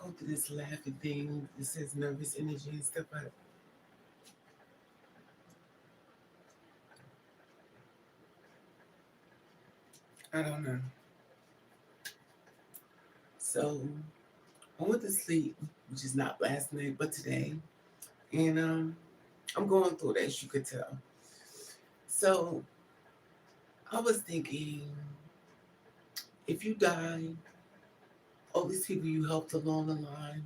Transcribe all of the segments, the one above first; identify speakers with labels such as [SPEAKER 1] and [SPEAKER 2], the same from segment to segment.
[SPEAKER 1] go through this laughing thing. This says nervous energy and stuff, but I don't know. So I went to sleep, which is not last night, but today, and I'm going through it, as you could tell. So I was thinking, if you die, all these people you helped along the line,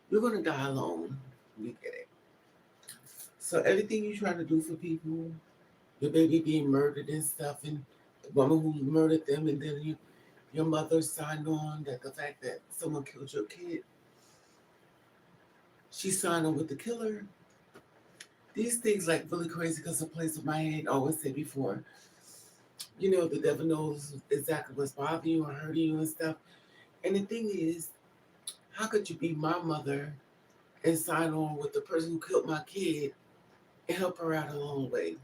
[SPEAKER 1] you're gonna die alone. You get it. So everything you're trying to do for people, your baby being murdered and stuff, and the woman who murdered them, and then your mother signed on that the fact that someone killed your kid, she signed on with the killer. These things like really crazy because the place with my head always said before, the devil knows exactly what's bothering you or hurting you and stuff. And the thing is, how could you be my mother and sign on with the person who killed my kid and help her out along the way?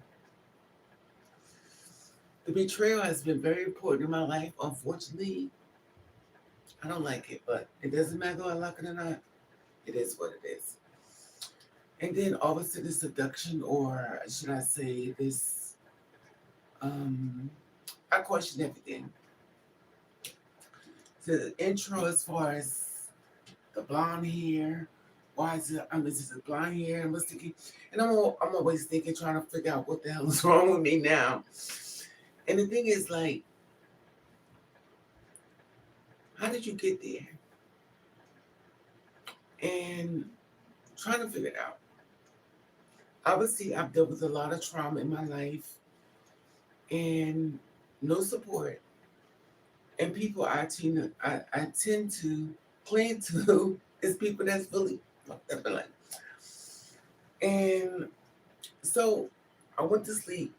[SPEAKER 1] The betrayal has been very important in my life. Unfortunately, I don't like it, but it doesn't matter whether I like it or not. It is what it is. And then obviously the seduction, or should I say this, um, I question everything. The intro as far as the blonde hair, why is it, this is blonde hair, and what's thinking, and I'm always thinking, trying to figure out what the hell is wrong with me now. And the thing is, like, how did you get there? And trying to figure it out. Obviously, I've dealt with a lot of trauma in my life and no support. And people I tend to cling to is people that's really fucked up in life. And so I went to sleep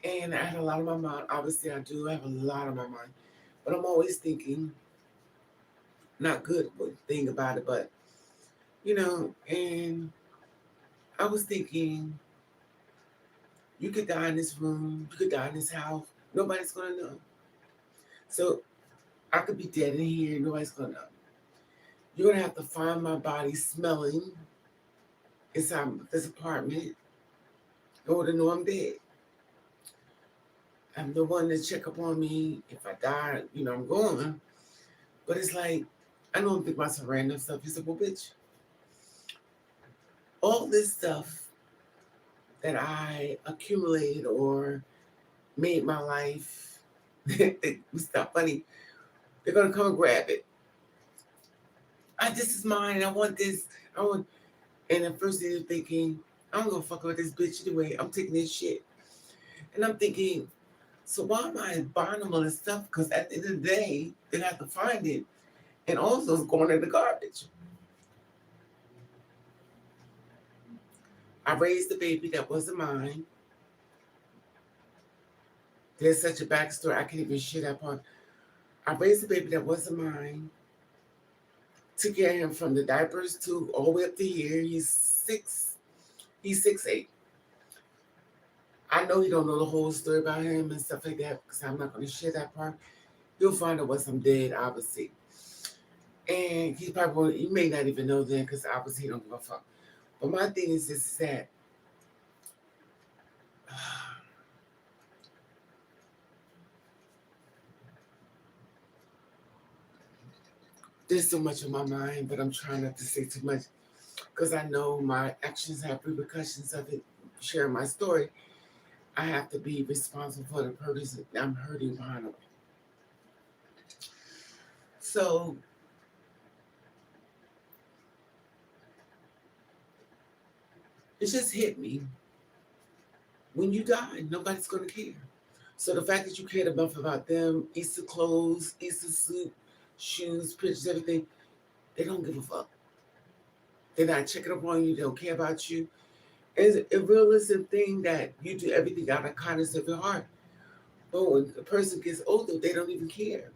[SPEAKER 1] and I had a lot on my mind. Obviously, I do have a lot on my mind, but I'm always thinking, not good thing about it, but and I was thinking, you could die in this room, you could die in this house, nobody's gonna know. So I could be dead in here, nobody's gonna know. You're gonna have to find my body smelling inside this apartment in order to know I'm dead. I'm the one to check up on me. If I die, I'm going. But it's like, I don't think about some random stuff. You said, well, bitch, all this stuff that I accumulated or made my life, it's not funny. They're gonna come and grab it. This is mine. I want this. I want. And at first they're thinking, I'm gonna fuck with this bitch anyway. I'm taking this shit. And I'm thinking, so why am I buying them all this stuff? Because at the end of the day, they have to find it. And also it's going in the garbage. I raised a baby that wasn't mine. There's such a backstory I can't even share that part. I raised a baby that wasn't mine. Took care of him from the diapers to all the way up to here. He's 6'8". I know you don't know the whole story about him and stuff like that because I'm not going to share that part. You'll find out once I'm dead, obviously. And he may not even know then because obviously he don't give a fuck. But my thing is this, is that there's so much on my mind, but I'm trying not to say too much because I know my actions have repercussions of it. Sharing my story, I have to be responsible for the person I'm hurting behind it. So it just hit me. When you die, nobody's going to care. So the fact that you cared enough about them, Easter clothes, Easter suit, shoes, pictures, everything, they don't give a fuck. They're not checking up on you. They don't care about you. It's a realistic thing that you do everything out of kindness of your heart. But when a person gets older, they don't even care.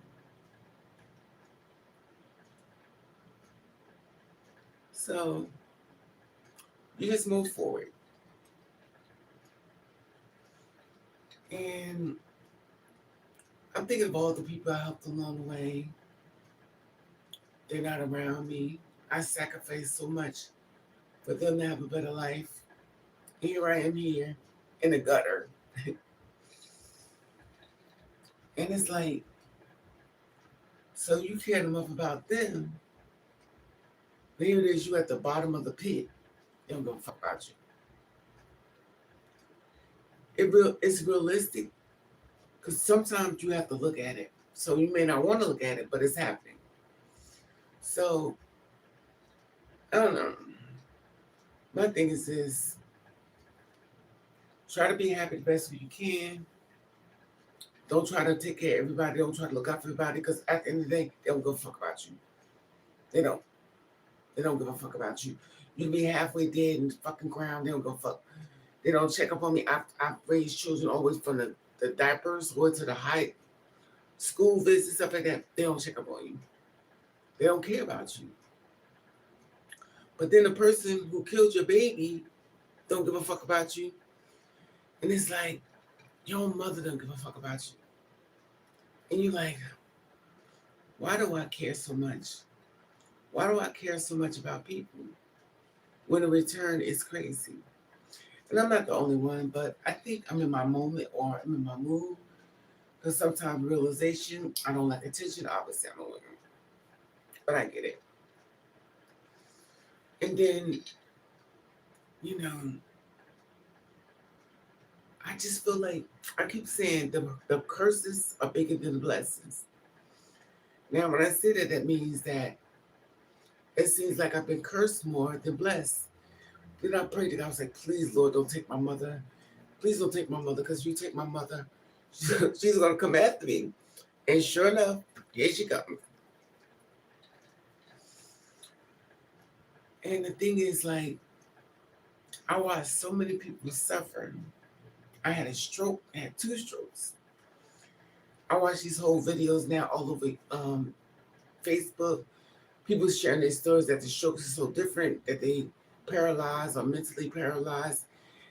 [SPEAKER 1] So you just move forward. And I'm thinking of all the people I helped along the way. They're not around me. I sacrificed so much for them to have a better life. Here I am here in the gutter. And it's like, so you cared enough about them, but here it is, you at the bottom of the pit. They don't give a fuck about you. It's realistic because sometimes you have to look at it. So you may not want to look at it, but it's happening. So I don't know. My thing is this: try to be happy the best way you can. Don't try to take care of everybody. Don't try to look out for everybody because at the end of the day, they don't give a fuck about you. They don't. They don't give a fuck about you. You can be halfway dead in the fucking ground. They don't give a fuck. They don't check up on me. I've raised children always from the diapers going to the high school visits, stuff like that. They don't check up on you. They don't care about you. But then the person who killed your baby don't give a fuck about you. And it's like, your own mother don't give a fuck about you. And you're like, why do I care so much? Why do I care so much about people when the return is crazy? And I'm not the only one, but I think I'm in my moment or I'm in my mood. Because sometimes realization, I don't like attention. Obviously, I don't like it. But I get it. And then, you know, I just feel like, I keep saying the curses are bigger than the blessings. Now, when I say that, that means that it seems like I've been cursed more than blessed. Then I prayed to God, I was like, please, Lord, don't take my mother. Please don't take my mother, because you take my mother, she's going to come after me. And sure enough, here she comes. And the thing is, like, I watched so many people suffer. I had a stroke, I had 2 strokes. I watch these whole videos now all over Facebook. People sharing their stories that the strokes are so different, that they paralyzed or mentally paralyzed.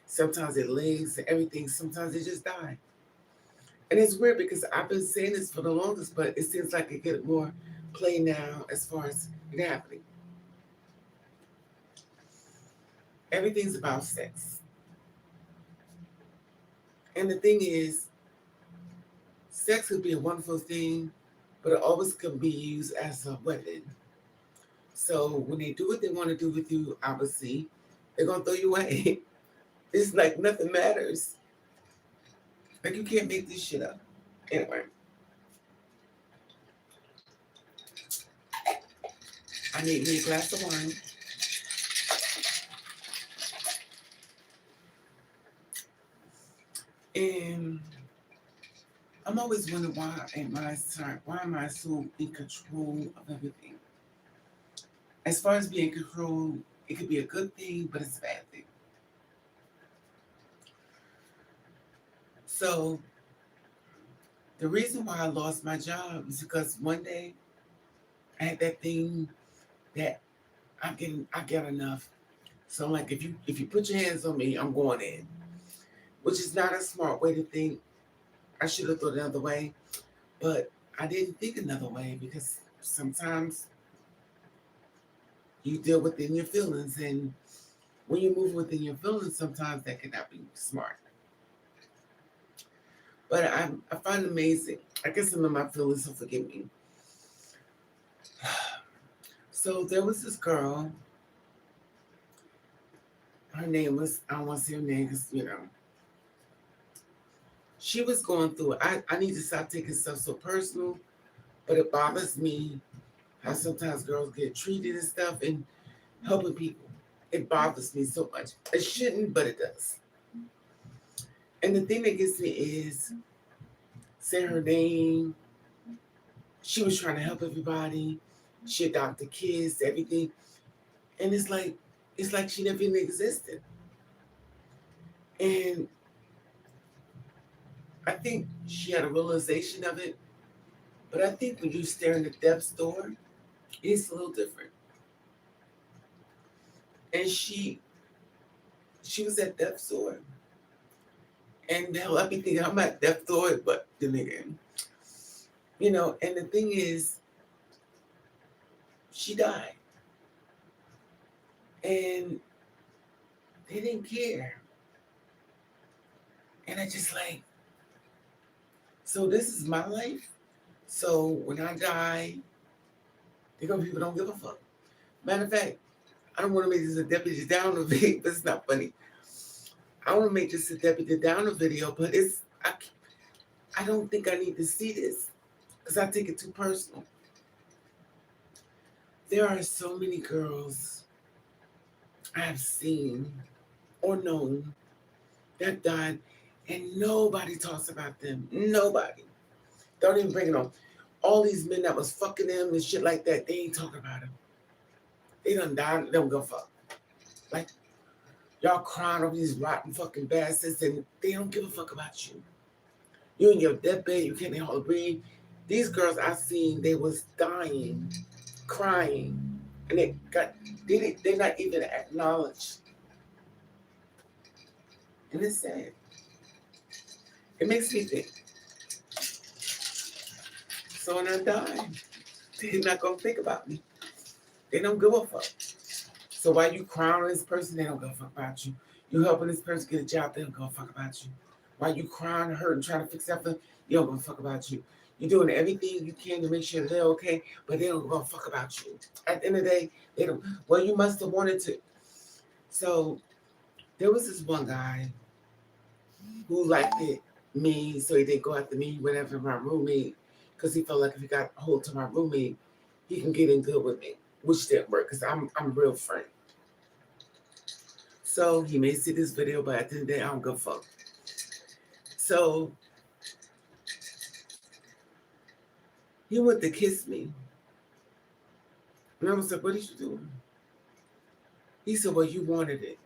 [SPEAKER 1] Sometimes their legs and everything, sometimes they just die. And it's weird because I've been saying this for the longest, but it seems like it get more play now as far as it happening. Everything's about sex. And the thing is, sex could be a wonderful thing, but it always can be used as a weapon. So when they do what they want to do with you, obviously, they're going to throw you away. It's like nothing matters. Like you can't make this shit up. Anyway. I need me a glass of wine. And I'm always wondering why am I so in control of everything? As far as being in control, it could be a good thing, but it's a bad thing. So the reason why I lost my job is because one day I had that thing that I get enough. So I'm like, if you put your hands on me, I'm going in. Which is not a smart way to think. I should have thought another way. But I didn't think another way because sometimes you deal within your feelings, and when you move within your feelings, sometimes that cannot be smart. But I find it amazing. I guess I'm in my feelings, so forgive me. So there was this girl. Her name was, I don't want to say her name because, she was going through it. I need to stop taking stuff so personal, but it bothers me how sometimes girls get treated and stuff and helping people. It bothers me so much. It shouldn't, but it does. And the thing that gets me is, say her name. She was trying to help everybody. She adopted kids, everything. And it's like she never even existed. And I think she had a realization of it. But I think when you stare in the death's door, it's a little different. And she was at death's door. And now let me think, I'm at death's door, but then again, and the thing is, she died. And they didn't care. And I just like, so this is my life. So when I die, they're gonna people don't give a fuck. Matter of fact, I don't want to make this a Deputy Downer video, but it's not funny. I want to make this a Deputy Downer video, but I don't think I need to see this because I take it too personal. There are so many girls I have seen or known that died, and nobody talks about them. Nobody. Don't even bring it on. All these men that was fucking them and shit like that, they ain't talking about them. They done died, they don't give a fuck. Like, y'all crying over these rotten fucking bastards, and they don't give a fuck about you. You in your deathbed, you can't hardly breathe. These girls I seen, they was dying, crying, and they're not even acknowledged. And it's sad. It makes me think. So when I die, they're not gonna think about me. They don't give a fuck. So while you crying on this person, they don't give a fuck about you. You helping this person get a job, they don't give a fuck about you. While you crying, hurting, trying to fix something, they don't give a fuck about you. You're doing everything you can to make sure they're okay, but they don't give a fuck about you. At the end of the day, they don't. Well, you must have wanted to. So there was this one guy who liked me, so he didn't go after me, whatever, my roommate, because he felt like if he got a hold to my roommate, he can get in good with me, which didn't work because I'm a real friend. So he may see this video, but at the end of the day, I don't give a fuck. So he went to kiss me. And I was like, what did you do? He said, well, you wanted it.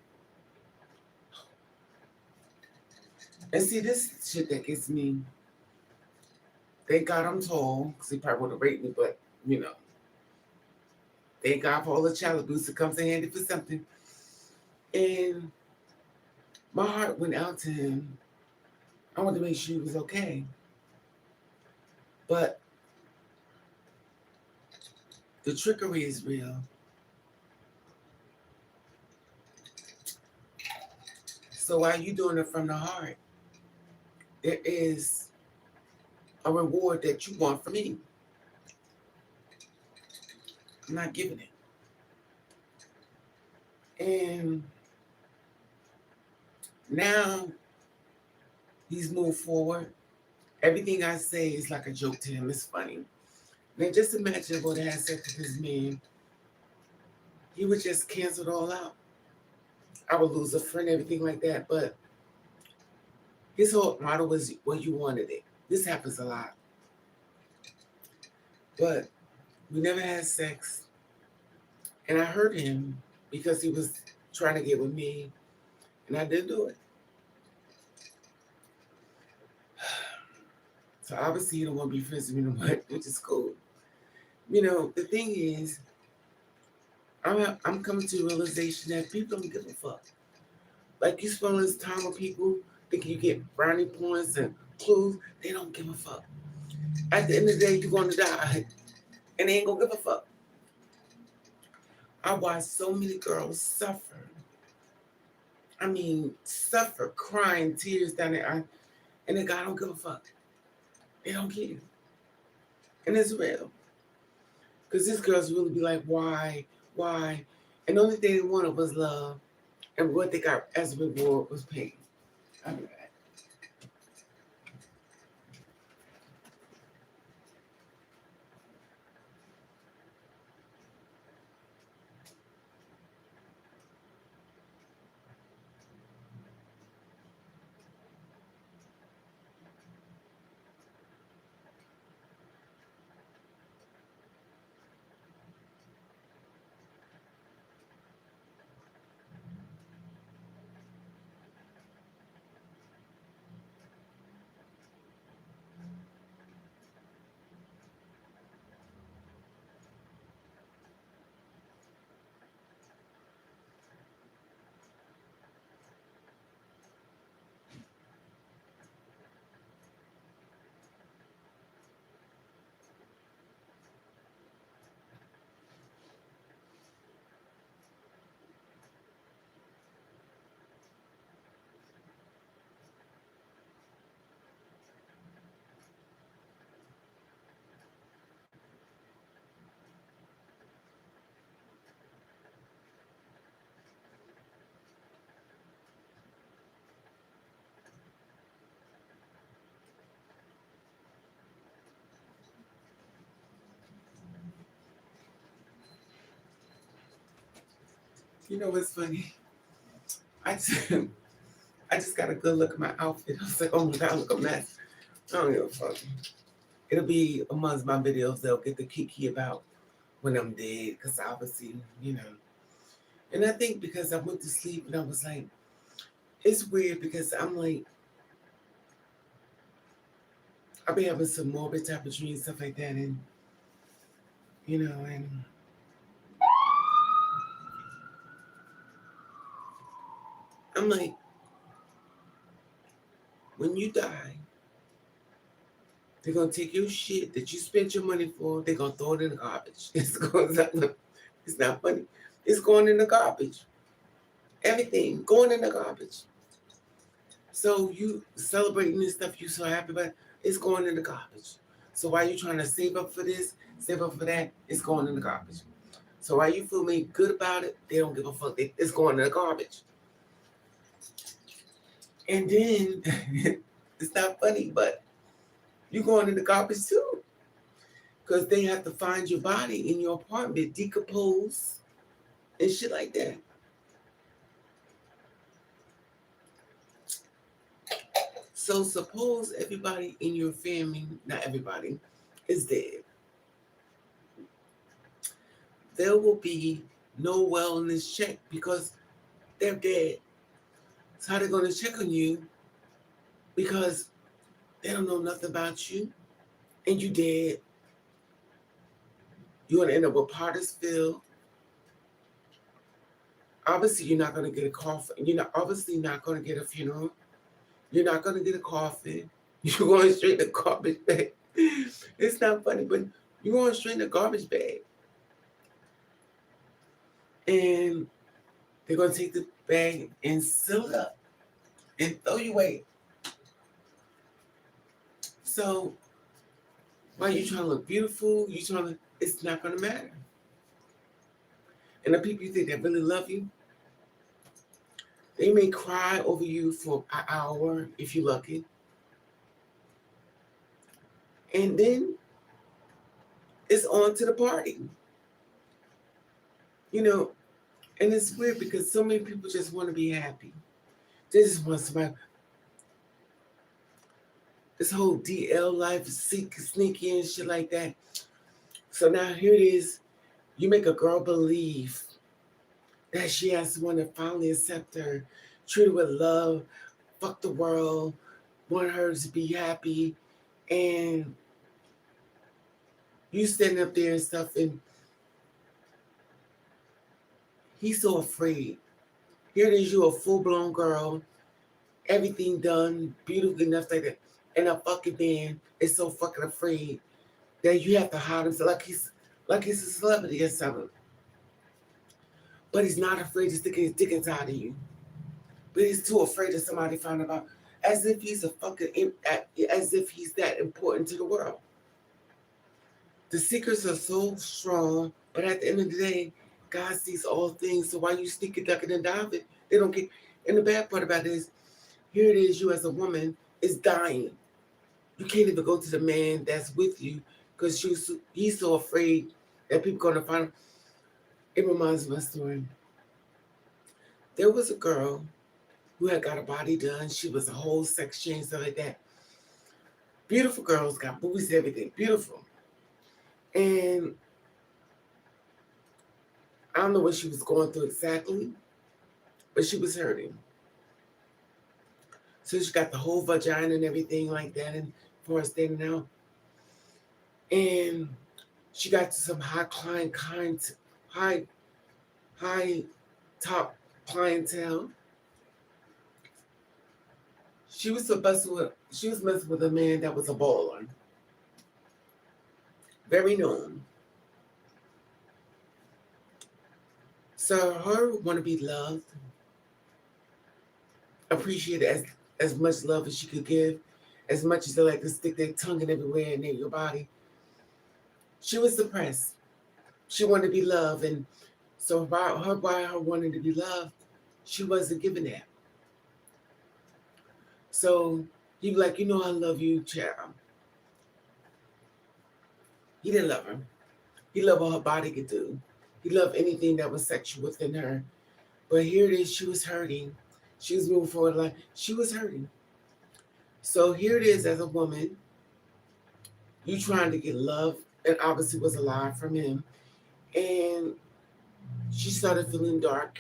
[SPEAKER 1] And see, this shit that gets me, thank God I'm tall, because he probably would have raped me, but, you know, thank God for all the child abuse that comes in handy for something. And my heart went out to him. I wanted to make sure he was okay. But the trickery is real. So while you doing it from the heart, there is a reward that you want from me. I'm not giving it. And now he's moved forward. Everything I say is like a joke to him. It's funny. Now just imagine what I had said to this man. He would just cancel it all out. I would lose a friend, everything like that. But his whole model was, well, you wanted it. This happens a lot. But we never had sex. And I hurt him because he was trying to get with me. And I didn't do it. So obviously you don't want to be friends with me no more, which is cool. You know, the thing is, I'm coming to the realization that people don't give a fuck. Like you spend all this time with people thinking you get brownie points and clues, they don't give a fuck. At the end of the day, you're gonna die. And they ain't gonna give a fuck. I watched so many girls suffer. I mean, suffer, crying, tears down their eyes, and the guy don't give a fuck. They don't care. And it's real. Because these girls really be like, why? And the only thing they wanted was love. And what they got as a reward was pain. I'll be back. You know what's funny? I just, I just got a good look at my outfit. I was like, oh my God, look a mess. I don't give a fuck. It'll be amongst my videos. They'll get the kiki about when I'm dead, because obviously, you know. And I think because I went to sleep and I was like, it's weird because I'm like, I'll be having some morbid type of dreams, stuff like that, and you know, and I'm like, when you die, they're gonna take your shit that you spent your money for, they're gonna throw it in the garbage. It's not funny. It's going in the garbage. Everything going in the garbage. So you celebrating this stuff you so happy about, it's going in the garbage. So while you trying to save up for this, save up for that, it's going in the garbage. So while you feel me good about it, they don't give a fuck. It's going in the garbage. And then it's not funny, but you going in the garbage too. Because they have to find your body in your apartment, decompose, and shit like that. So suppose everybody in your family, not everybody, is dead. There will be no wellness check because they're dead. So how they gonna check on you because they don't know nothing about you and you dead. You're gonna end up with Pottersville. Obviously, you're not gonna get a coffin. You're not obviously not gonna get a funeral. You're not gonna get a coffin. You're going straight to garbage bag. It's not funny, but you're going straight to garbage bag. And they're gonna take the bag and seal it up and throw you away. So while you trying to look beautiful, you trying to, it's not gonna matter. And the people you think that really love you, they may cry over you for an hour if you're lucky. And then it's on to the party. You know, and it's weird because so many people just want to be happy. They just want somebody. This whole DL life, sneaky and shit like that. So now here it is. You make a girl believe that she has someone to finally accept her, treat her with love, fuck the world, want her to be happy, and you standing up there and stuff, and he's so afraid. Here it is, you a full-blown girl, everything done, beautiful enough like that, and a fucking man is so fucking afraid that you have to hide him like he's a celebrity or something. But he's not afraid to stick his dick inside of you. But he's too afraid of somebody finding out, as if he's as if he's that important to the world. The secrets are so strong, but at the end of the day, God sees all things. So why you sneak it, duck it, and dive it? They don't get. And the bad part about it is, here it is, you as a woman is dying. You can't even go to the man that's with you because he's so afraid that people are gonna find him. It reminds me of a story. There was a girl who had got a body done. She was a whole sex change, stuff like that. Beautiful girls, got boobies, everything, beautiful. And I don't know what she was going through exactly, but she was hurting. So she got the whole vagina and everything like that, and for her standing out. And she got to some high top clientele. She was messing with a man that was a baller, very known. So her want to be loved, appreciated as much love as she could give, as much as they like to stick their tongue in everywhere in your body. She was depressed. She wanted to be loved, and so by her wanting to be loved, she wasn't giving that. So he be like, I love you, child. He didn't love her. He loved what her body could do. He loved anything that was sexual within her. But here it is, she was hurting. She was moving forward like she was hurting. So here it is as a woman, you trying to get love, and obviously was a lie from him. And she started feeling dark.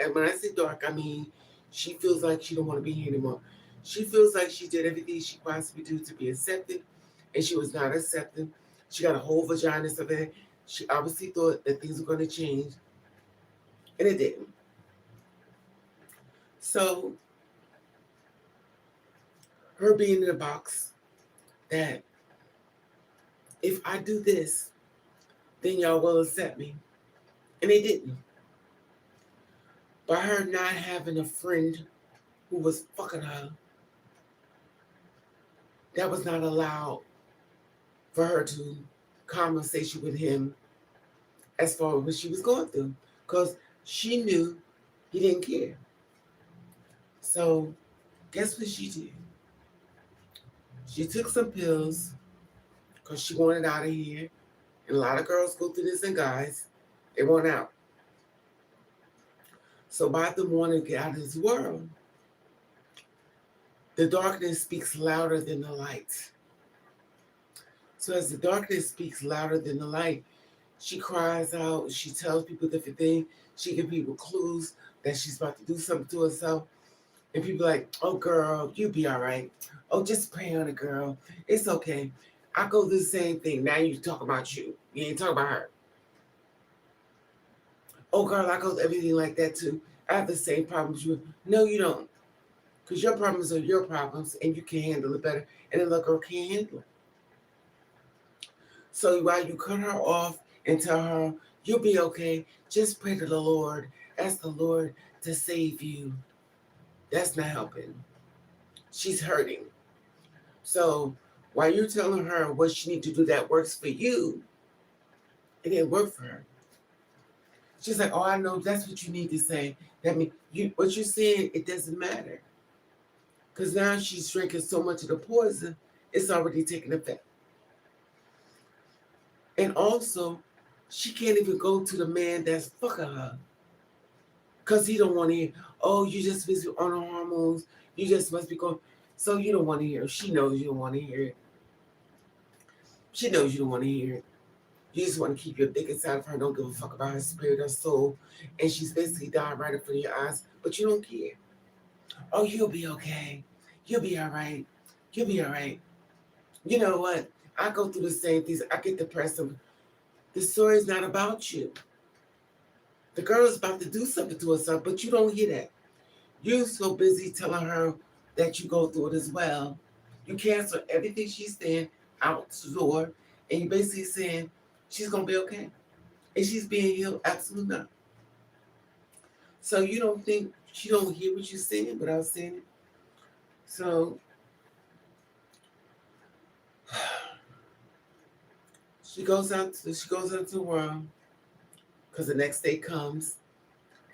[SPEAKER 1] And when I say dark, I mean she feels like she don't want to be here anymore. She feels like she did everything she possibly do to be accepted, and she was not accepted. She got a whole vagina and stuff like that. She obviously thought that things were going to change, and it didn't. So her being in the box that if I do this, then y'all will accept me. And they didn't. By her not having a friend who was fucking her, that was not allowed for her to conversation with him as far as what she was going through. Because she knew he didn't care. So guess what she did? She took some pills because she wanted out of here. And a lot of girls go through this, and guys, they want out. So by them wanting to get out of this world, the darkness speaks louder than the light. So as the darkness speaks louder than the light, she cries out, she tells people different things, she gives people clues that she's about to do something to herself. And people are like, oh girl, you'll be all right. Oh, just pray on it, girl. It's okay. I go through the same thing. Now you talk about you. You ain't talking about her. Oh girl, I go through everything like that too. I have the same problems you. No, you don't. Because your problems are your problems and you can handle it better. And the little girl can't handle it. So while you cut her off and tell her, you'll be okay, just pray to the Lord. Ask the Lord to save you. That's not helping. She's hurting. So while you're telling her what she needs to do that works for you, it didn't work for her. She's like, oh, I know that's what you need to say. That means what you're saying, it doesn't matter. Because now she's drinking so much of the poison, it's already taking effect. And also, she can't even go to the man that's fucking her. Because he don't want to hear, oh, you just busy on the hormones. You just must be going. So you don't want to hear it. She knows you don't want to hear it. She knows you don't want to hear it. You just want to keep your dick inside of her. Don't give a fuck about her spirit or soul. And she's basically dying right in front of your eyes. But you don't care. Oh, you'll be okay. You'll be all right. You'll be all right. You know what? I go through the same things. I get depressed. The story is not about you. The girl is about to do something to herself, but you don't hear that. You're so busy telling her that you go through it as well. You cancel everything she's saying out the door, and you're basically saying she's going to be okay. And she's being healed? Absolutely not. So you don't think she don't hear what you're saying without saying it? So she goes out into the world because the next day comes,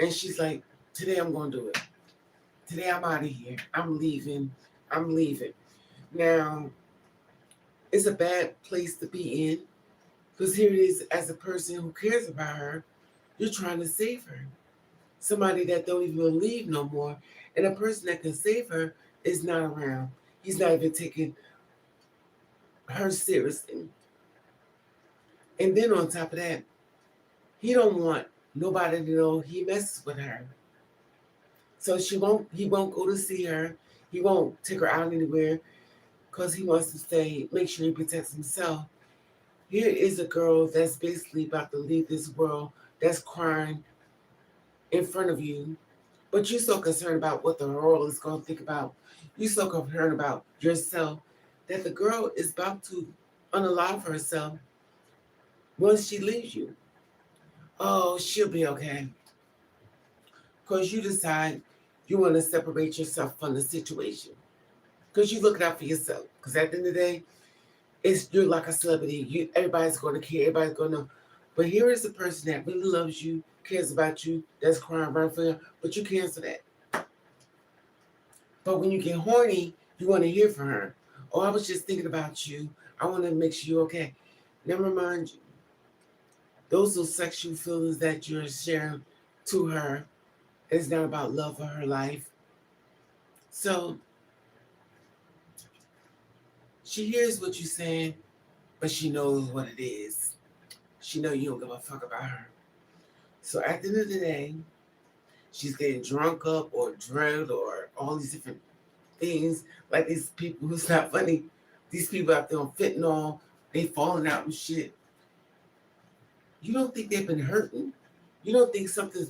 [SPEAKER 1] and she's like, today I'm going to do it. Today I'm out of here. I'm leaving. I'm leaving. Now, it's a bad place to be in because here it is as a person who cares about her, you're trying to save her. Somebody that don't even believe no more. And a person that can save her is not around. He's not even taking her seriously. And then on top of that, he don't want nobody to know he messes with her. So he won't go to see her. He won't take her out anywhere because he wants to make sure he protects himself. Here is a girl that's basically about to leave this world, that's crying in front of you, but you're so concerned about what the world is going to think about. You're so concerned about yourself that the girl is about to unalive herself once she leaves you. Oh, she'll be okay. Because you decide you want to separate yourself from the situation. Because you're looking out for yourself. Because at the end of the day, you're like a celebrity. Everybody's going to care. Everybody's going to know. But here is the person that really loves you, cares about you, that's crying right for you, but you cancel that. But when you get horny, you want to hear from her. Oh, I was just thinking about you. I want to make sure you're okay. Never mind you. Those are sexual feelings that you're sharing to her It's not about love for her life. So she hears what you're saying, but she knows what it is. She know you don't give a fuck about her. So at the end of the day, she's getting drunk up or drugged or all these different things. Like these people who's not funny. These people out there on fentanyl, they falling out and shit. You don't think they've been hurting? You don't think something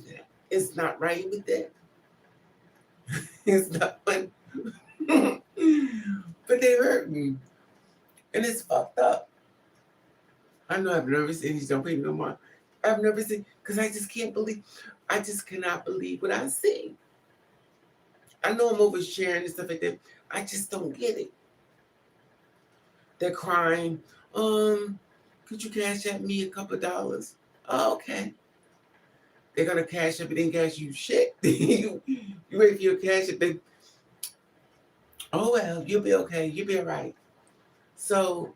[SPEAKER 1] is not right with that? It's not funny. But they hurting. And it's fucked up. I know I've never seen these don't pay no more. I've never seen, because I just cannot believe what I see. I know I'm oversharing and stuff like that. I just don't get it. They're crying. Could you cash at me a couple of dollars? Oh, okay. They're gonna cash up, but then cash you shit. you wait for your cash up, then oh well, you'll be okay. You'll be all right. So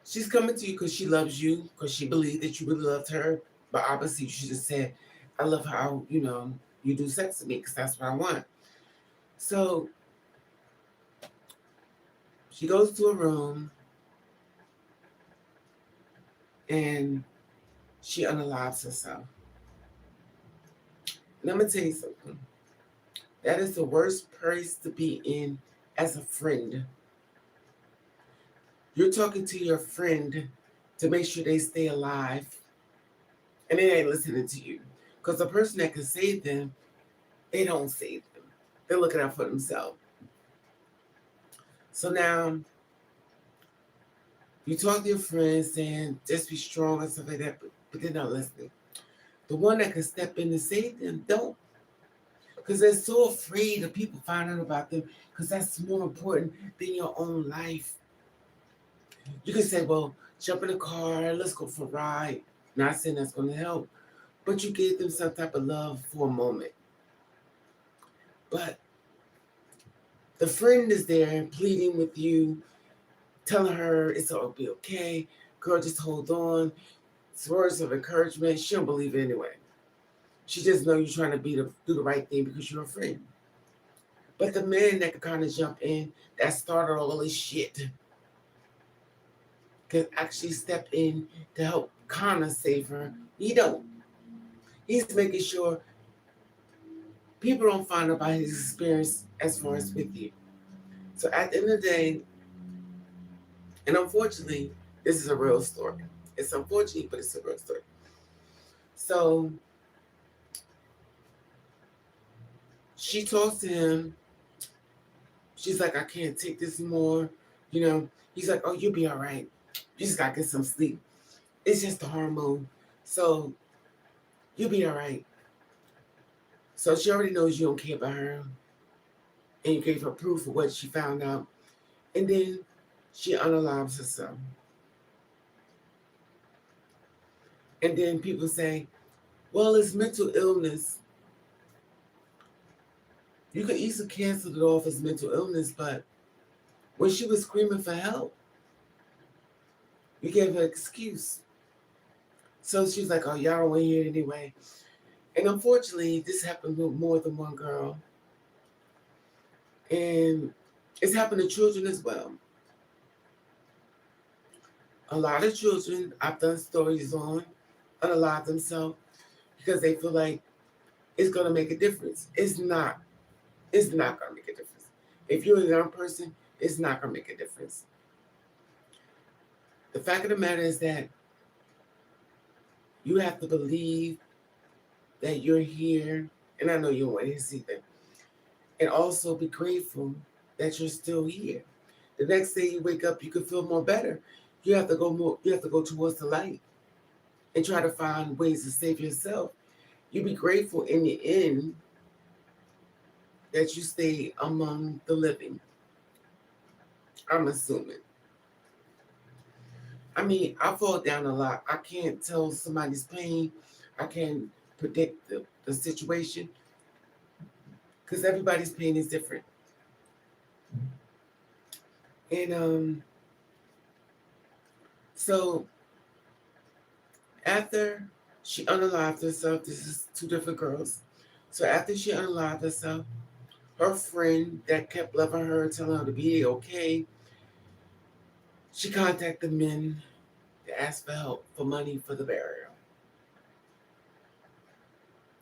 [SPEAKER 1] she's coming to you because she loves you, because she believed that you really loved her. But obviously, she just said, I love how, you do sex with me because that's what I want. So she goes to a room and she unalives herself. And I'm going to tell you something. That is the worst place to be in as a friend. You're talking to your friend to make sure they stay alive, and they ain't listening to you. Because the person that can save them, they don't save them. They're looking out for themselves. So now, you talk to your friends saying, just be strong and stuff like that, but they're not listening. The one that can step in and save them, don't. Because they're so afraid of people finding out about them, because that's more important than your own life. You can say, well, jump in the car, let's go for a ride. Not saying that's going to help, but you give them some type of love for a moment. But the friend is there pleading with you, telling her it's all be okay. Girl, just hold on. It's words of encouragement. She don't believe it anyway. She just know you're trying to do the right thing because you're a friend. But the man that could kind of jump in, that started all this shit, can actually step in to help kind of save her. He don't. He's making sure people don't find out about his experience as far as with you. So at the end of the day, and unfortunately, this is a real story. It's unfortunate, but it's a real story. So she talks to him. She's like, I can't take this more. He's like, oh, you'll be all right. You just got to get some sleep. It's just the hormone. So you'll be all right. So she already knows you don't care about her. And you gave her proof of what she found out. And then she unalives herself. And then people say, well, it's mental illness. You could easily cancel it off as mental illness, but when she was screaming for help, you gave her an excuse. So she's like, oh, y'all don't want to hear it anyway. And unfortunately, this happened with more than one girl. And it's happened to children as well. A lot of children I've done stories on unalive themselves because they feel like it's going to make a difference. It's not. It's not going to make a difference. If you're a young person, it's not going to make a difference. The fact of the matter is that you have to believe that you're here, and I know you don't want to see that, and also be grateful that you're still here. The next day you wake up, you can feel more better. You have to go more. You have to go towards the light and try to find ways to save yourself. You be grateful in the end that you stay among the living. I'm assuming. I mean, I fall down a lot. I can't tell somebody's pain. I can't predict the situation because everybody's pain is different. And so after She unalived herself. This is two different girls. So after she unalived herself, her friend that kept loving her, telling her to be okay, she contacted men to ask for help, for money for the burial.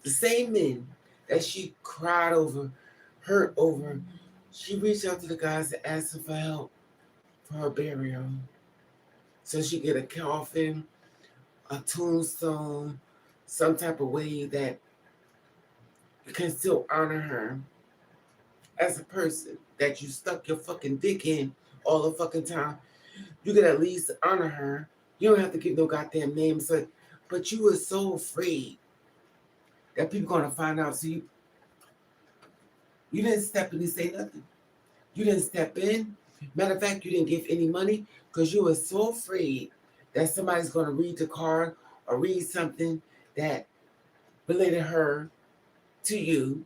[SPEAKER 1] The same men that she cried over, hurt over, she reached out to the guys to ask them for help for her burial. So she get a coffin, a tombstone, some type of way that you can still honor her as a person that you stuck your fucking dick in all the fucking time. You could at least honor her. You don't have to give no goddamn names, but you were so afraid that people gonna find out. So you didn't step in and say nothing. You didn't step in. Matter of fact, you didn't give any money because you were so afraid that somebody's gonna read the card or read something that related her to you.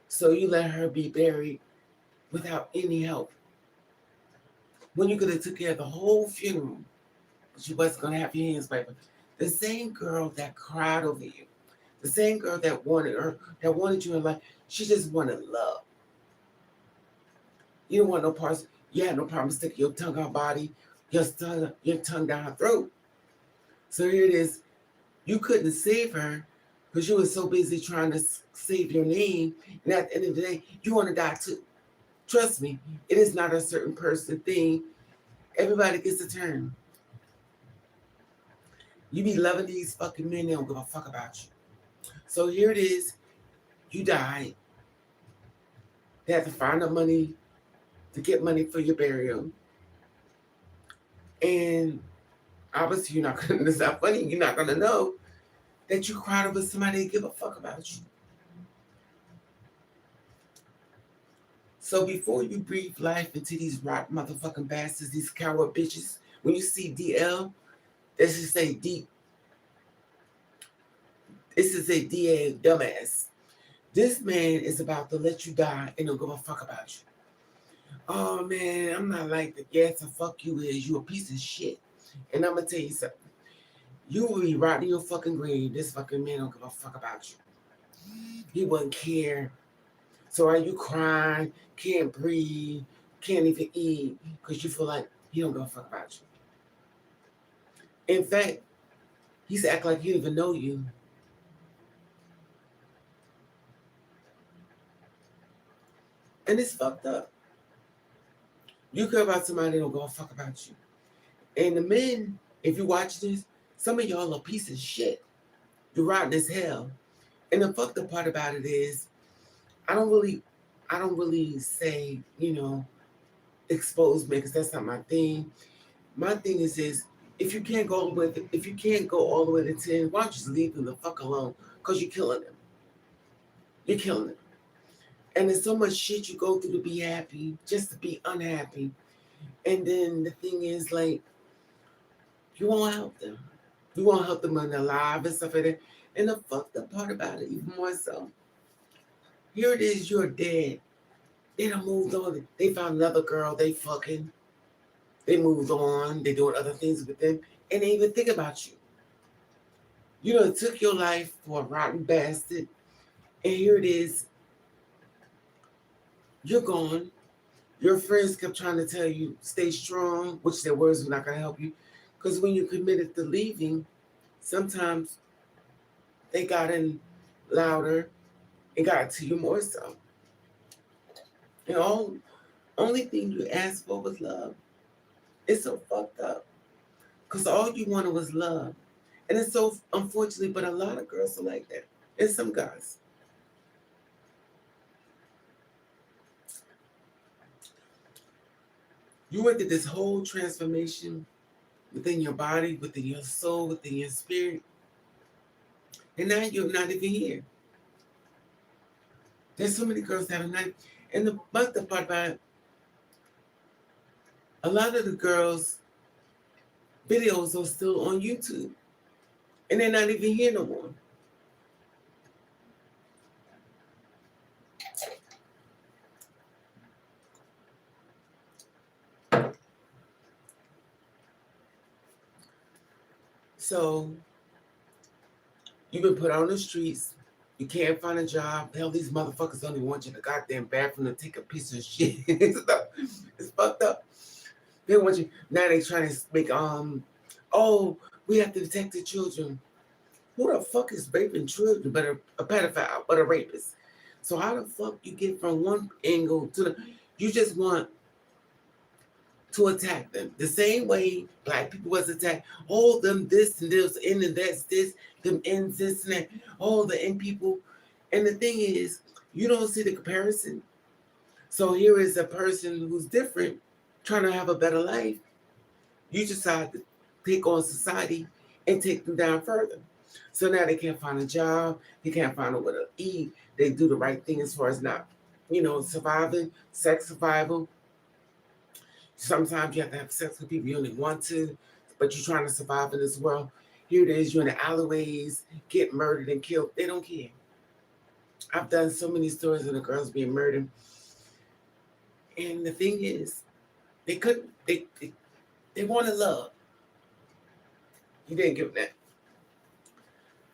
[SPEAKER 1] So you let her be buried without any help. When you could have took care of the whole funeral, but you wasn't gonna have your hands wiped. The same girl that cried over you, the same girl that wanted you in life, she just wanted love. You don't want no parts. You had no problem sticking your tongue out her body, your tongue down her throat. So here it is. You couldn't save her because you were so busy trying to save your name. And at the end of the day, you want to die too. Trust me, it is not a certain person thing. Everybody gets a turn. You be loving these fucking men, they don't give a fuck about you. So here it is. You died. They had to find the money to get money for your burial. And obviously you're not gonna, it's not funny, you're not gonna know that you cried over somebody that give a fuck about you. So before you breathe life into these rotten motherfucking bastards, these coward bitches, when you see DL, this is a D. This is a DA dumbass. This man is about to let you die and don't give a fuck about you. Oh man, I'm not like the yes, the fuck you is. You a piece of shit. And I'm gonna tell you something. You will be rotting your fucking grave. This fucking man don't give a fuck about you. He wouldn't care. So are you crying, can't breathe, can't even eat, because you feel like he don't give a fuck about you. In fact, he's acting like he don't even know you. And it's fucked up. You care about somebody that don't give a fuck about you. And the men, if you watch this, some of y'all are piece of shit. You're rotten as hell. And the fucked up part about it is, I don't really say, expose me because that's not my thing. My thing is if you can't go all the way, if you can't go all the way to 10, why don't you just leave them the fuck alone? Because you're killing them. You're killing them. And there's so much shit you go through to be happy, just to be unhappy. And then the thing is, like, you won't help them. You won't help them when they're alive and stuff like that. And the fucked up part about it, even more so, here it is, you're dead. They done moved on. They found another girl, they fucking. They moved on. They doing other things with them. And they even think about you. You know, it took your life for a rotten bastard. And here it is. You're gone. Your friends kept trying to tell you, stay strong, which their words were not going to help you. Because when you committed to leaving, sometimes they got in louder and got to you more so. And only thing you asked for was love. It's so fucked up. Because all you wanted was love. And it's so unfortunately, but a lot of girls are like that. And some guys. You went through this whole transformation within your body, within your soul, within your spirit. And now you're not even here. There's so many girls that are not. And the fucked up part about it, a lot of the girls' videos are still on YouTube. And they're not even here no more. So You've been put on the streets. You can't find a job. Hell, these motherfuckers only want you in the goddamn bathroom to take a piece of shit. It's fucked up. They want you. Now they trying to make oh, we have to protect the children. Who the fuck is raping children but a pedophile, but a rapist? So how the fuck you get from one angle to the, you just want to attack them the same way black people was attacked. Oh, them this and this and that's this, them ends this and that. Oh, the end people. And the thing is, you don't see the comparison. So here is a person who's different, trying to have a better life. You decide to take on society and take them down further. So now they can't find a job, they can't find a way to eat. They do the right thing as far as not, surviving, sex survival. Sometimes you have to have sex with people you only want to, but you're trying to survive in this world. Here it is, you're in the alleyways, get murdered and killed. They don't care. I've done so many stories of the girls being murdered. And the thing is, they couldn't, they wanted love. You didn't give them that.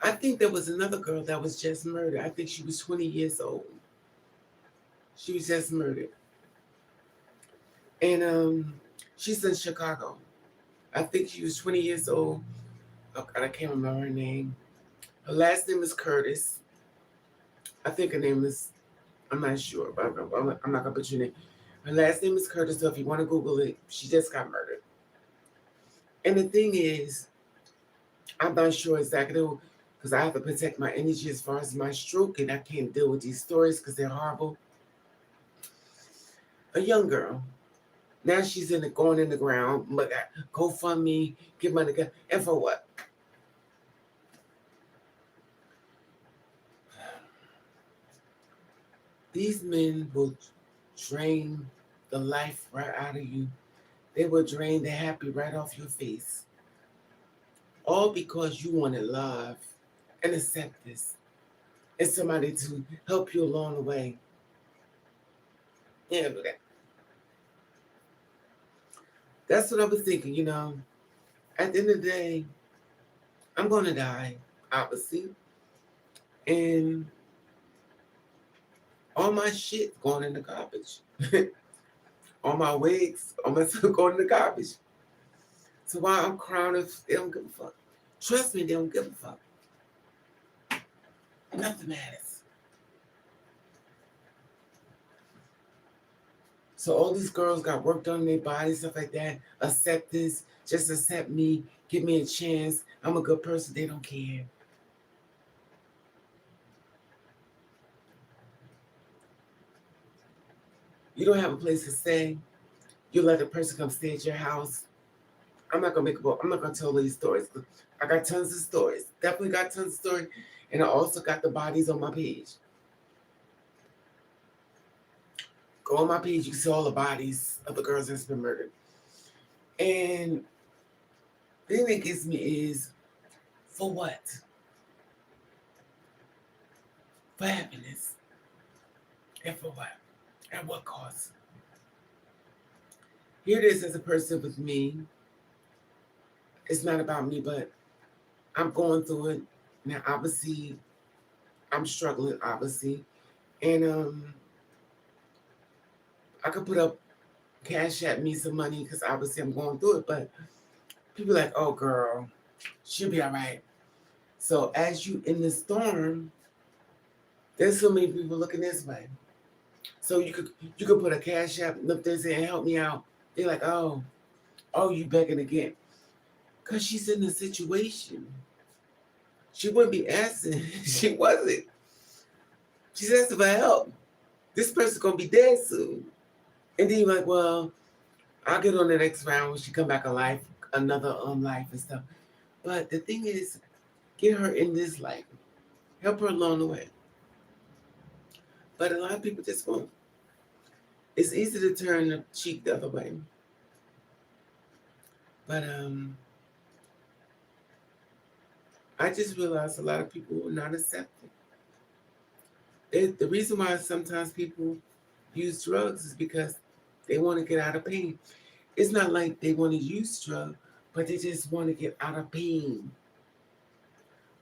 [SPEAKER 1] I think there was another girl that was just murdered. I think she was 20 years old. She was just murdered. And she's in Chicago. I think she was 20 years old. Oh, God, I can't remember her name. Her last name is Curtis. I think her name is, I'm not sure, but I'm not going to put your name. Her last name is Curtis, so if you want to Google it, she just got murdered. And the thing is, I'm not sure exactly, because I have to protect my energy as far as my stroke, and I can't deal with these stories because they're horrible. A young girl. Now she's going in the ground, but GoFundMe, give money, and for what? These men will drain the life right out of you. They will drain the happy right off your face. All because you wanted love and acceptance and somebody to help you along the way. Yeah, do that. That's what I was thinking, At the end of the day, I'm going to die, obviously. And all my shit going in the garbage. All my wigs, all my stuff going in the garbage. So why I'm crying if they don't give a fuck? Trust me, they don't give a fuck. Nothing matters. So all these girls got work done on their bodies, stuff like that. Accept this. Just accept me. Give me a chance. I'm a good person. They don't care. You don't have a place to stay. You let a person come stay at your house. I'm not gonna make a book. I'm not gonna tell these stories. I got tons of stories. Definitely got tons of stories. And I also got the bodies on my page. Go on my page, you can see all the bodies of the girls that's been murdered. And the thing that gets me is, for what? For happiness. And for what? At what cost? Here it is as a person with me. It's not about me, but I'm going through it. Now, obviously, I'm struggling, obviously. And I could put up cash at me some money because obviously I'm going through it. But people are like, oh, girl, she'll be all right. So as you in the storm, there's so many people looking this way. So you could put a cash app up there saying, help me out. They're like, oh, you begging again. Because she's in a situation. She wouldn't be asking. She wasn't. She's asking for help. This person's going to be dead soon. And then you're like, well, I'll get on the next round when she come back alive, another life and stuff. But the thing is, get her in this life. Help her along the way. But a lot of people just won't. It's easy to turn the cheek the other way. But I just realized a lot of people will not accept it. The reason why sometimes people use drugs is because they want to get out of pain. It's not like they want to use drugs, but they just want to get out of pain.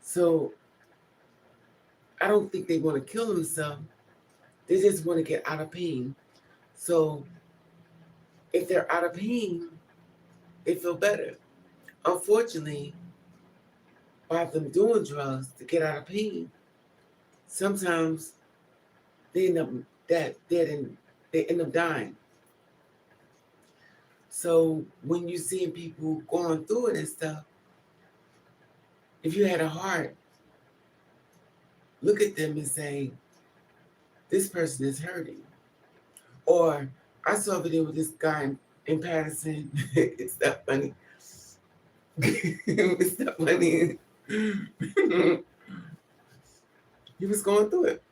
[SPEAKER 1] So I don't think they want to kill themselves. They just want to get out of pain. So if they're out of pain, they feel better. Unfortunately, by them doing drugs to get out of pain, sometimes they end up dead and they end up dying. So when you see people going through it and stuff, if you had a heart, look at them and say, this person is hurting. Or I saw a video with this guy in Patterson. It's not funny. It's not funny. He was going through it.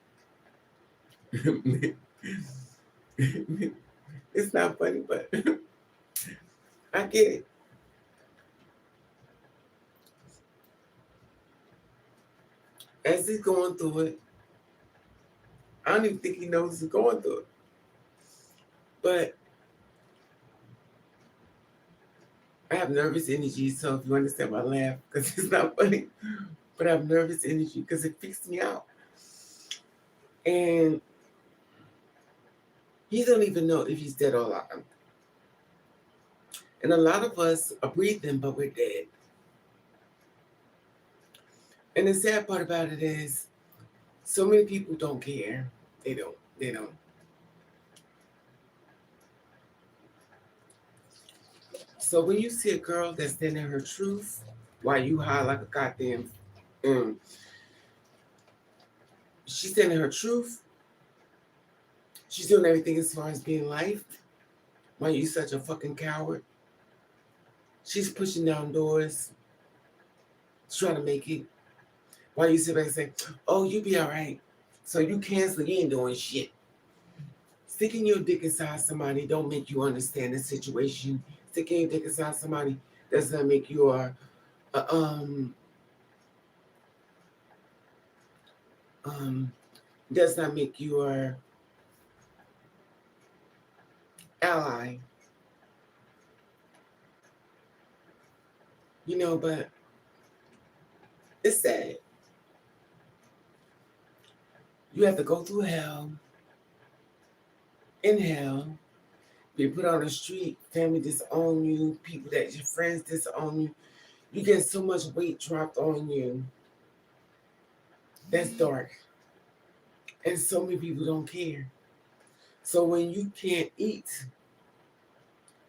[SPEAKER 1] It's not funny, but I get it. As he's going through it, I don't even think he knows he's going through it. But I have nervous energy, so if you understand my laugh, because it's not funny, but I have nervous energy because it freaks me out. And he don't even know if he's dead or alive. And a lot of us are breathing, but we're dead. And the sad part about it is, so many people don't care. They don't. So when you see a girl that's standing her truth, while you high like a goddamn, she's standing her truth. She's doing everything as far as being life. Why you such a fucking coward? She's pushing down doors, trying to make it. Why you sit back and say, "Oh, you be all right." So you cancel. You ain't doing shit. Sticking your dick inside somebody don't make you understand the situation. Sticking your dick inside somebody does not make you does not make you a ally. But it's sad. You have to go through hell, in hell, be put on the street, family disown you, people that your friends disown you. You get so much weight dropped on you. That's dark. And so many people don't care. So when you can't eat,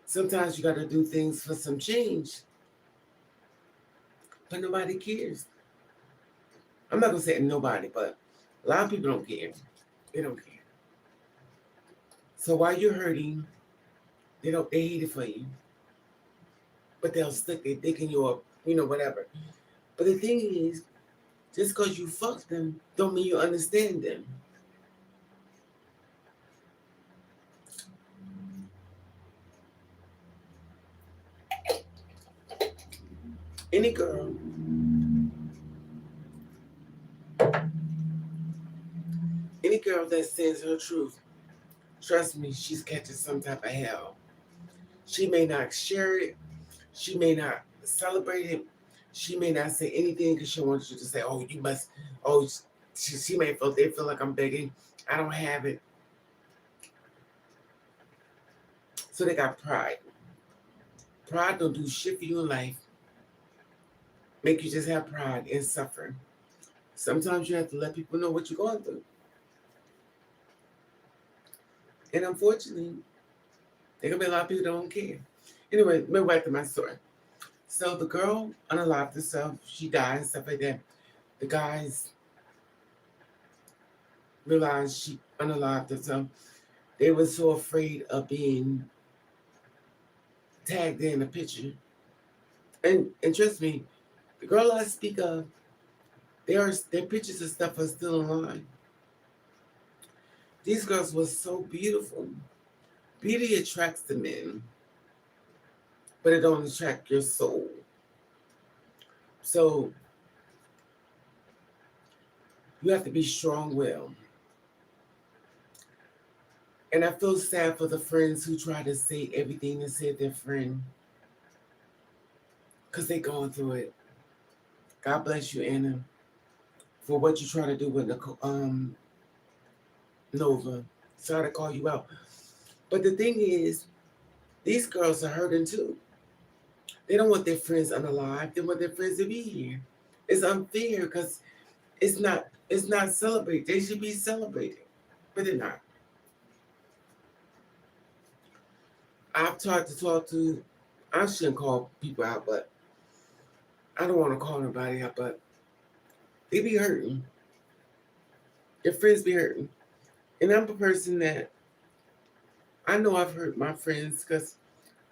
[SPEAKER 1] sometimes you got to do things for some change. But nobody cares. I'm not going to say nobody, but a lot of people don't care. They don't care. So while you're hurting, they hate it for you. But they'll stick their dick in your, whatever. But the thing is, just because you fuck them, don't mean you understand them. Any girl that says her truth, trust me, she's catching some type of hell. She may not share it. She may not celebrate it. She may not say anything because she wants you to say, "Oh, you must." Oh, she may feel like I'm begging. I don't have it. So they got pride. Pride don't do shit for you in life. Make you just have pride and suffer. Sometimes you have to let people know what you're going through. And unfortunately, there gonna be a lot of people that don't care. Anyway, let me back to my story. So the girl unalived herself. She died and stuff like that. The guys realized she unalived herself. They were so afraid of being tagged in the picture. And trust me, the girl I speak of, their pictures and stuff are still online. These girls were so beautiful. Beauty attracts the men, but it don't attract your soul. So you have to be strong-willed. And I feel sad for the friends who try to say everything to save their friend, because they're going through it. God bless you, Anna. for what you're trying to do with Nova. Sorry to call you out. But the thing is, these girls are hurting too. They don't want their friends unalive. They want their friends to be here. It's unfair because it's not celebrated. They should be celebrated, but they're not. I've tried to talk to. I shouldn't call people out, but I don't want to call nobody out. But they be hurting. Their friends be hurting, and I'm a person that I know I've hurt my friends because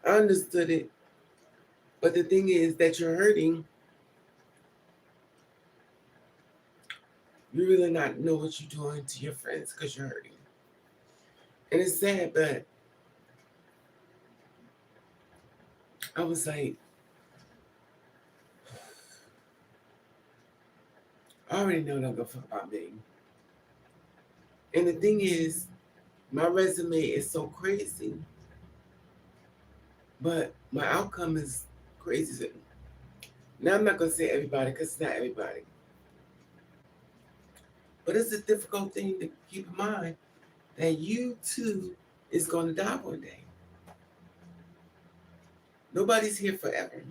[SPEAKER 1] I understood it. But the thing is that you're hurting. You really not know what you're doing to your friends because you're hurting, and it's sad. But I was like, I already know they're gonna fuck about me. And the thing is, my resume is so crazy, but my outcome is crazy too. Now I'm not gonna say everybody because it's not everybody, but it's a difficult thing to keep in mind that you too is gonna die one day. Nobody's here forever.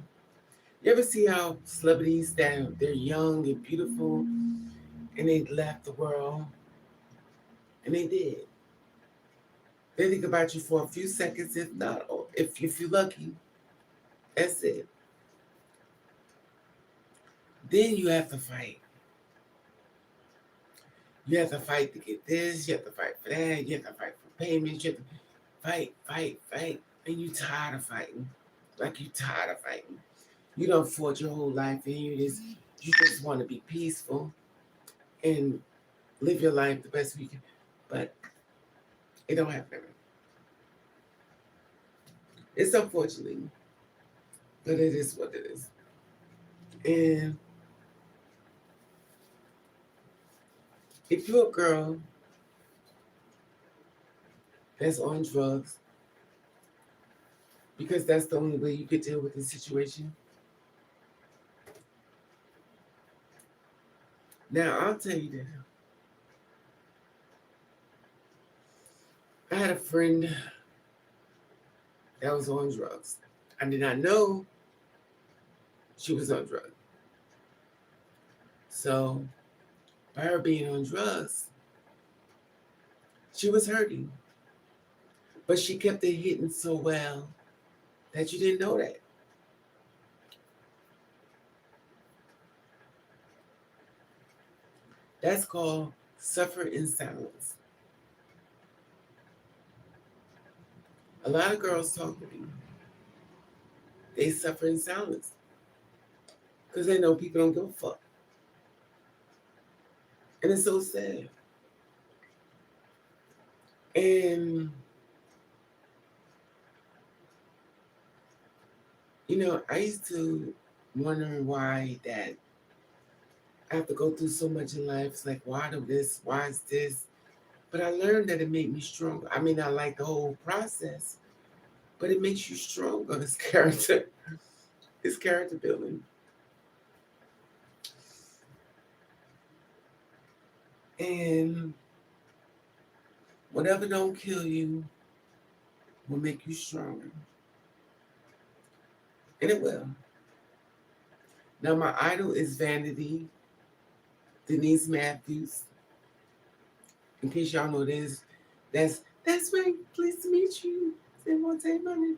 [SPEAKER 1] You ever see how celebrities that they're young and beautiful and they left the world and they did. They think about you for a few seconds, if not, or if you're lucky, that's it. Then you have to fight. You have to fight to get this. You have to fight for that. You have to fight for payments. You have to fight, fight, fight, and you tired of fighting. Like you tired of fighting. You don't fought your whole life, and you just want to be peaceful and live your life the best we can. But it don't happen. It's unfortunately, but it is what it is. And if you're a girl that's on drugs, because that's the only way you could deal with the situation. Now I'll tell you this. I had a friend that was on drugs. I did not know she was on drugs. So by her being on drugs, she was hurting. But she kept it hidden so well that you didn't know that. That's called suffer in silence. A lot of girls talk to me. They suffer in silence because they know people don't give a fuck. And it's so sad. And, I used to wonder why that I have to go through so much in life. It's like, why do this? Why is this? But I learned that it made me stronger. I mean, I like the whole process, but it makes you stronger. This character, this character building. And whatever don't kill you will make you stronger. And it will. Now, my idol is Vanity, Denise Matthews. In case y'all know this, that's right. Pleased to meet you. Say one time, money.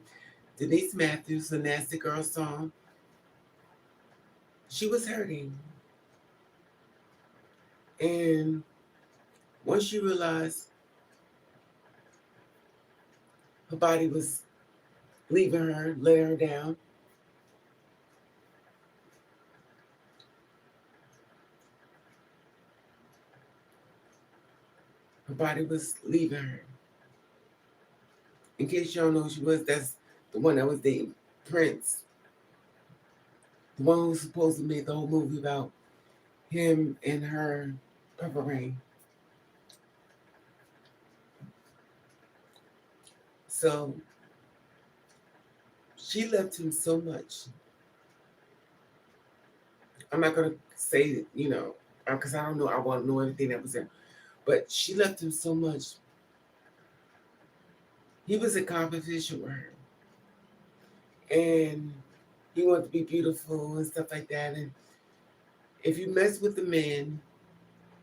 [SPEAKER 1] Denise Matthews, the Nasty Girl song. She was hurting. And once she realized her body was leaving her, letting her down, her body was leaving her. In case y'all know who she was, that's the one that was dating Prince. The one who was supposed to make the whole movie about him and her, Purple Rain. So she loved him so much. I'm not going to say, because I don't know, I want to know everything that was there. But she loved him so much. He was in competition with her. And he wanted to be beautiful and stuff like that. And if you mess with a man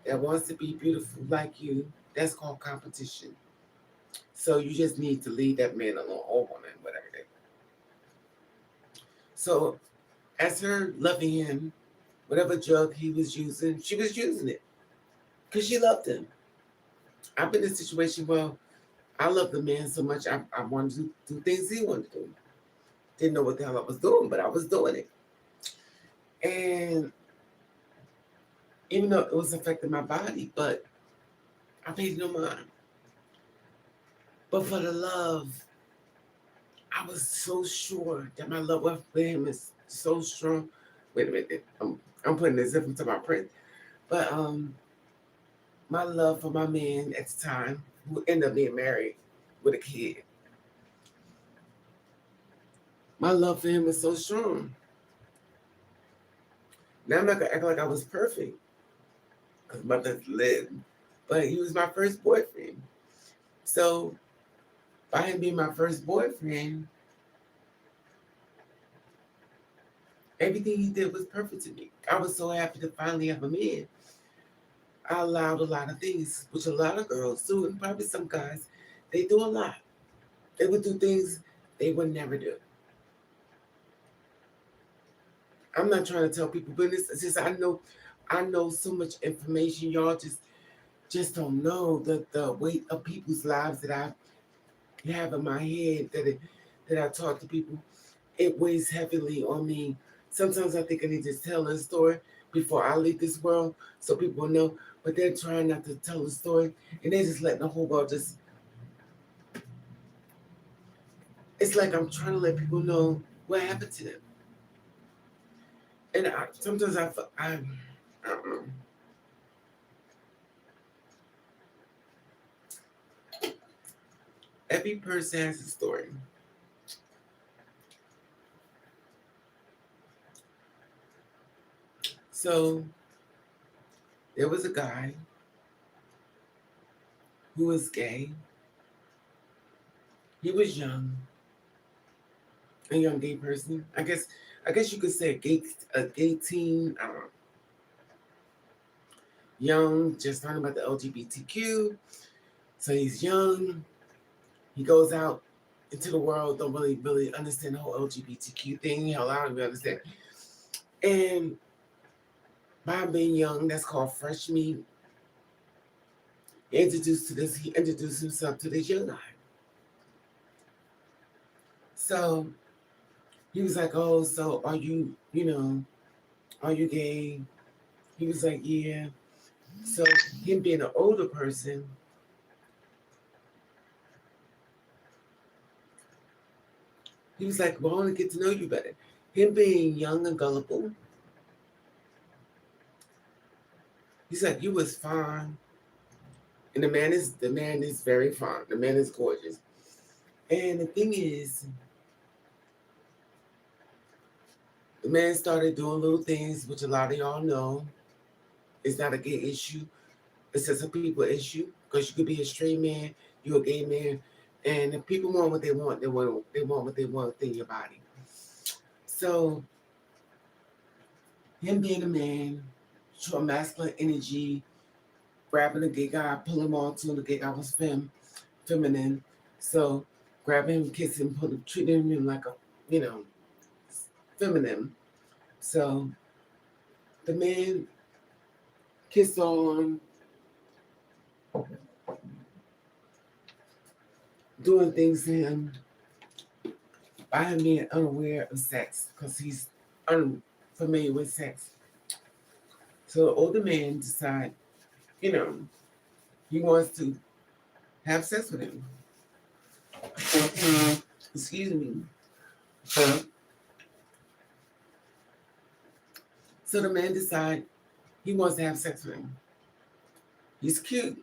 [SPEAKER 1] that wants to be beautiful like you, that's called competition. So you just need to leave that man alone or woman, whatever they. So as her loving him, whatever drug he was using, she was using it because she loved him. I've been in a situation where I loved the man so much I wanted to do things he wanted to do. Didn't know what the hell I was doing, but I was doing it. And even though it was affecting my body, but I paid no mind. But for the love, I was so sure that my love for him is so strong. Wait a minute, I'm putting this into my print. But my love for my man at the time, who ended up being married with a kid, my love for him was so strong. Now I'm not gonna act like I was perfect, because mothers live, but he was my first boyfriend. So by him being my first boyfriend, everything he did was perfect to me. I was so happy to finally have a man. I allowed a lot of things, which a lot of girls do, and probably some guys, they do a lot. They would do things they would never do. I'm not trying to tell people business. It's just I know so much information. Y'all just don't know the weight of people's lives that I have in my head that I talk to people. It weighs heavily on me. Sometimes I think I need to tell a story before I leave this world so people know. But they're trying not to tell the story, and they're just letting the whole world just. It's like I'm trying to let people know what happened to them. And sometimes I don't know. Every person has a story. So there was a guy who was gay. He was young, a young gay person. I guess you could say a gay teen. I don't know, young, just talking about the LGBTQ. So he's young. He goes out into the world, don't really understand the whole LGBTQ thing. Hell, I don't even understand. And by being young, that's called fresh meat. He introduced himself to this young guy. So he was like, "Oh, so are you gay?" He was like, "Yeah." So him being an older person, he was like, "Well, I want to get to know you better." Him being young and gullible, he's like, "You was fine," and the man is very fine. The man is gorgeous, and the thing is, the man started doing little things, which a lot of y'all know. It's not a gay issue. It's just a people issue because you could be a straight man, you're a gay man, and if people want what they want, they want what they want within your body. So him being a man, showing masculine energy, grabbing a gay guy, pulling him on to him, the gay guy was feminine. So grabbing him, kissing him, treating him like a, you know, feminine. So the man kissed on, doing things to him by him being unaware of sex because he's unfamiliar with sex. So the older man decide, you know, he wants to have sex with him. Excuse me. So the man decide he wants to have sex with him. He's cute,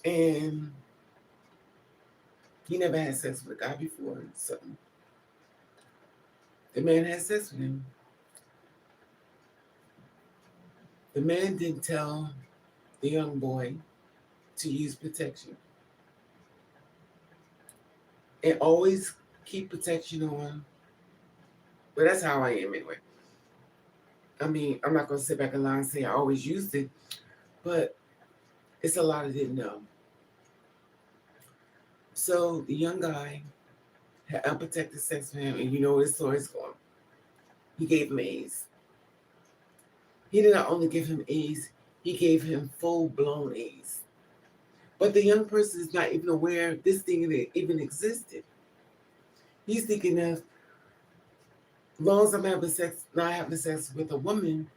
[SPEAKER 1] and he never had sex with a guy before. So the man had sex with him. The man didn't tell the young boy to use protection. And always keep protection on. But that's how I am anyway. I mean, I'm not going to sit back and lie and say I always used it, but it's a lot I didn't know. So the young guy had unprotected sex with him, and you know where his story's going. He gave him AIDS. He did not only give him AIDS, he gave him full-blown AIDS. But the young person is not even aware this thing even existed. He's thinking of, as long as I'm not having sex with a woman,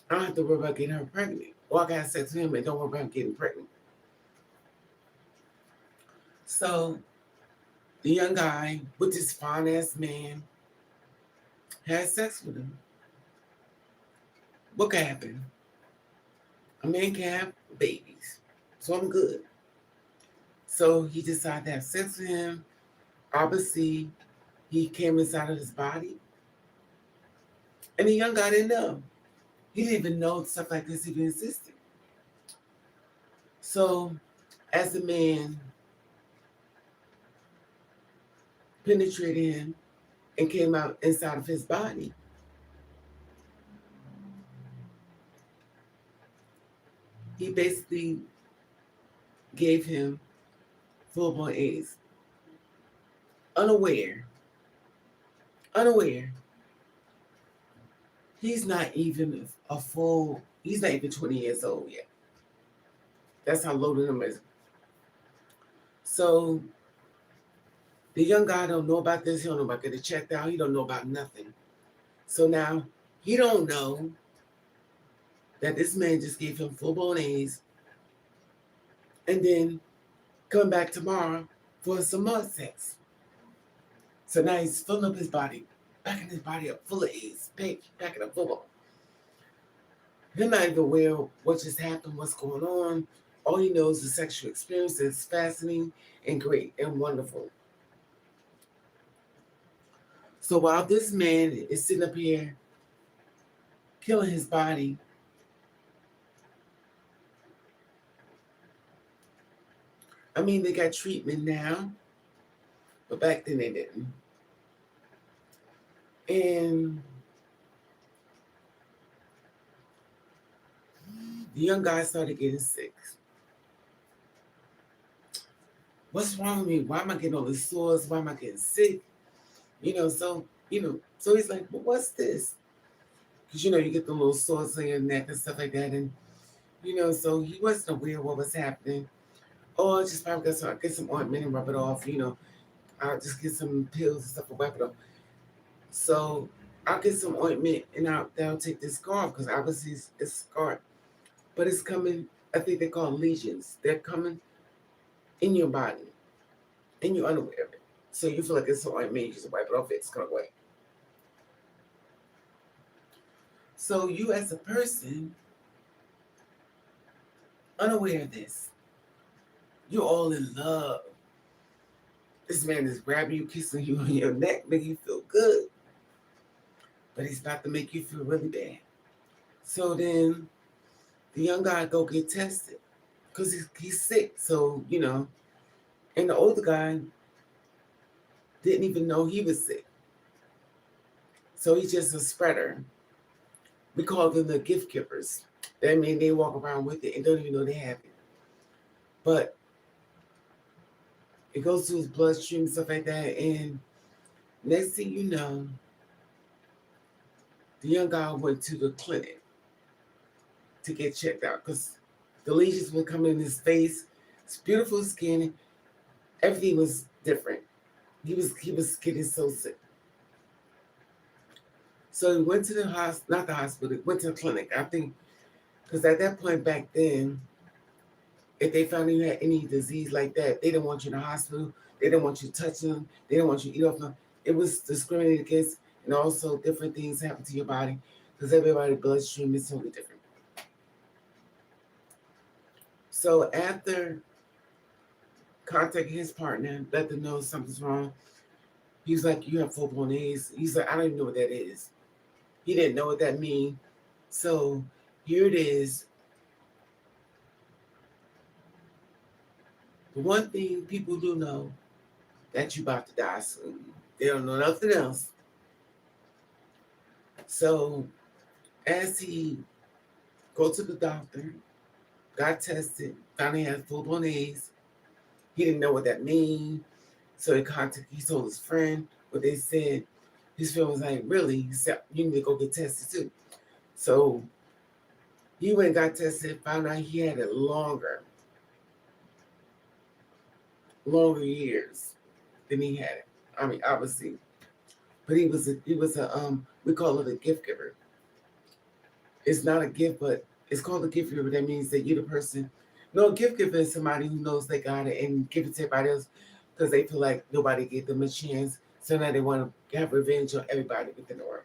[SPEAKER 1] I don't have to worry about getting her pregnant. Or I can have sex with him and don't worry about getting pregnant. So the young guy with this fine ass man had sex with him. What could happen? A man can have babies. So I'm good. So he decided to have sex with him. Obviously, he came inside of his body. And the young guy didn't know. He didn't even know stuff like this even existed. So as the man penetrated him and came out inside of his body, he basically gave him full-blown AIDS. Unaware. He's not even he's not even 20 years old yet. That's how low the number is. So the young guy don't know about this. He don't know about getting checked out. He don't know about nothing. So now he don't know that this man just gave him full-blown AIDS and then come back tomorrow for some more sex. So now he's filling up his body, backing his body up full of AIDS, packing up full of. He's not even aware of what just happened, what's going on. All he knows is the sexual experience is fascinating and great and wonderful. So while this man is sitting up here killing his body, I mean, they got treatment now, but back then they didn't. And the young guy started getting sick. What's wrong with me? Why am I getting all these sores? Why am I getting sick? So he's like, well, what's this? Because, you get the little sores on your neck and stuff like that. And, so he wasn't aware of what was happening. Oh, I just probably get some ointment and rub it off, I'll just get some pills and stuff to wipe it off. So I'll get some ointment and that'll take this scar off because obviously it's scarred. But it's coming, I think they call lesions. They're coming in your body, and you're unaware of it. So you feel like it's some ointment, you just wipe it off, it's going away. So you as a person, unaware of this, you're all in love. This man is grabbing you, kissing you on your neck, making you feel good. But he's about to make you feel really bad. So then the young guy go get tested because he's sick. So, and the older guy didn't even know he was sick. So he's just a spreader. We call them the gift givers. That means they walk around with it and don't even know they have it. But it goes to his bloodstream and stuff like that. And next thing you know, the young guy went to the clinic to get checked out because the lesions were coming in his face. His beautiful skin. Everything was different. He was getting so sick. So he went to the hospital, not the hospital, he went to the clinic. I think, because at that point back then, if they found you had any disease like that, they didn't want you in the hospital. They didn't want you touching them. They didn't want you to eat off them. It was discriminated against, and also different things happen to your body because everybody's bloodstream is totally different. So after contacting his partner, let them know something's wrong, he was like, you have full-blown AIDS. He's like, I don't even know what that is. He didn't know what that means. So here it is. The one thing people do know that you about to die soon. They don't know nothing else. So as he go to the doctor, got tested, found he had full-blown AIDS. He didn't know what that mean. So he told his friend what they said. His friend was like, really? He said, you need to go get tested too. So he went and got tested, found out he had it longer years than he had it. I mean, obviously. But he was a we call it a gift giver. It's not a gift, but it's called a gift giver. That means that you're the person. No, a gift giver is somebody who knows they got it and give it to everybody else because they feel like nobody gave them a chance. So now they want to have revenge on everybody within the world.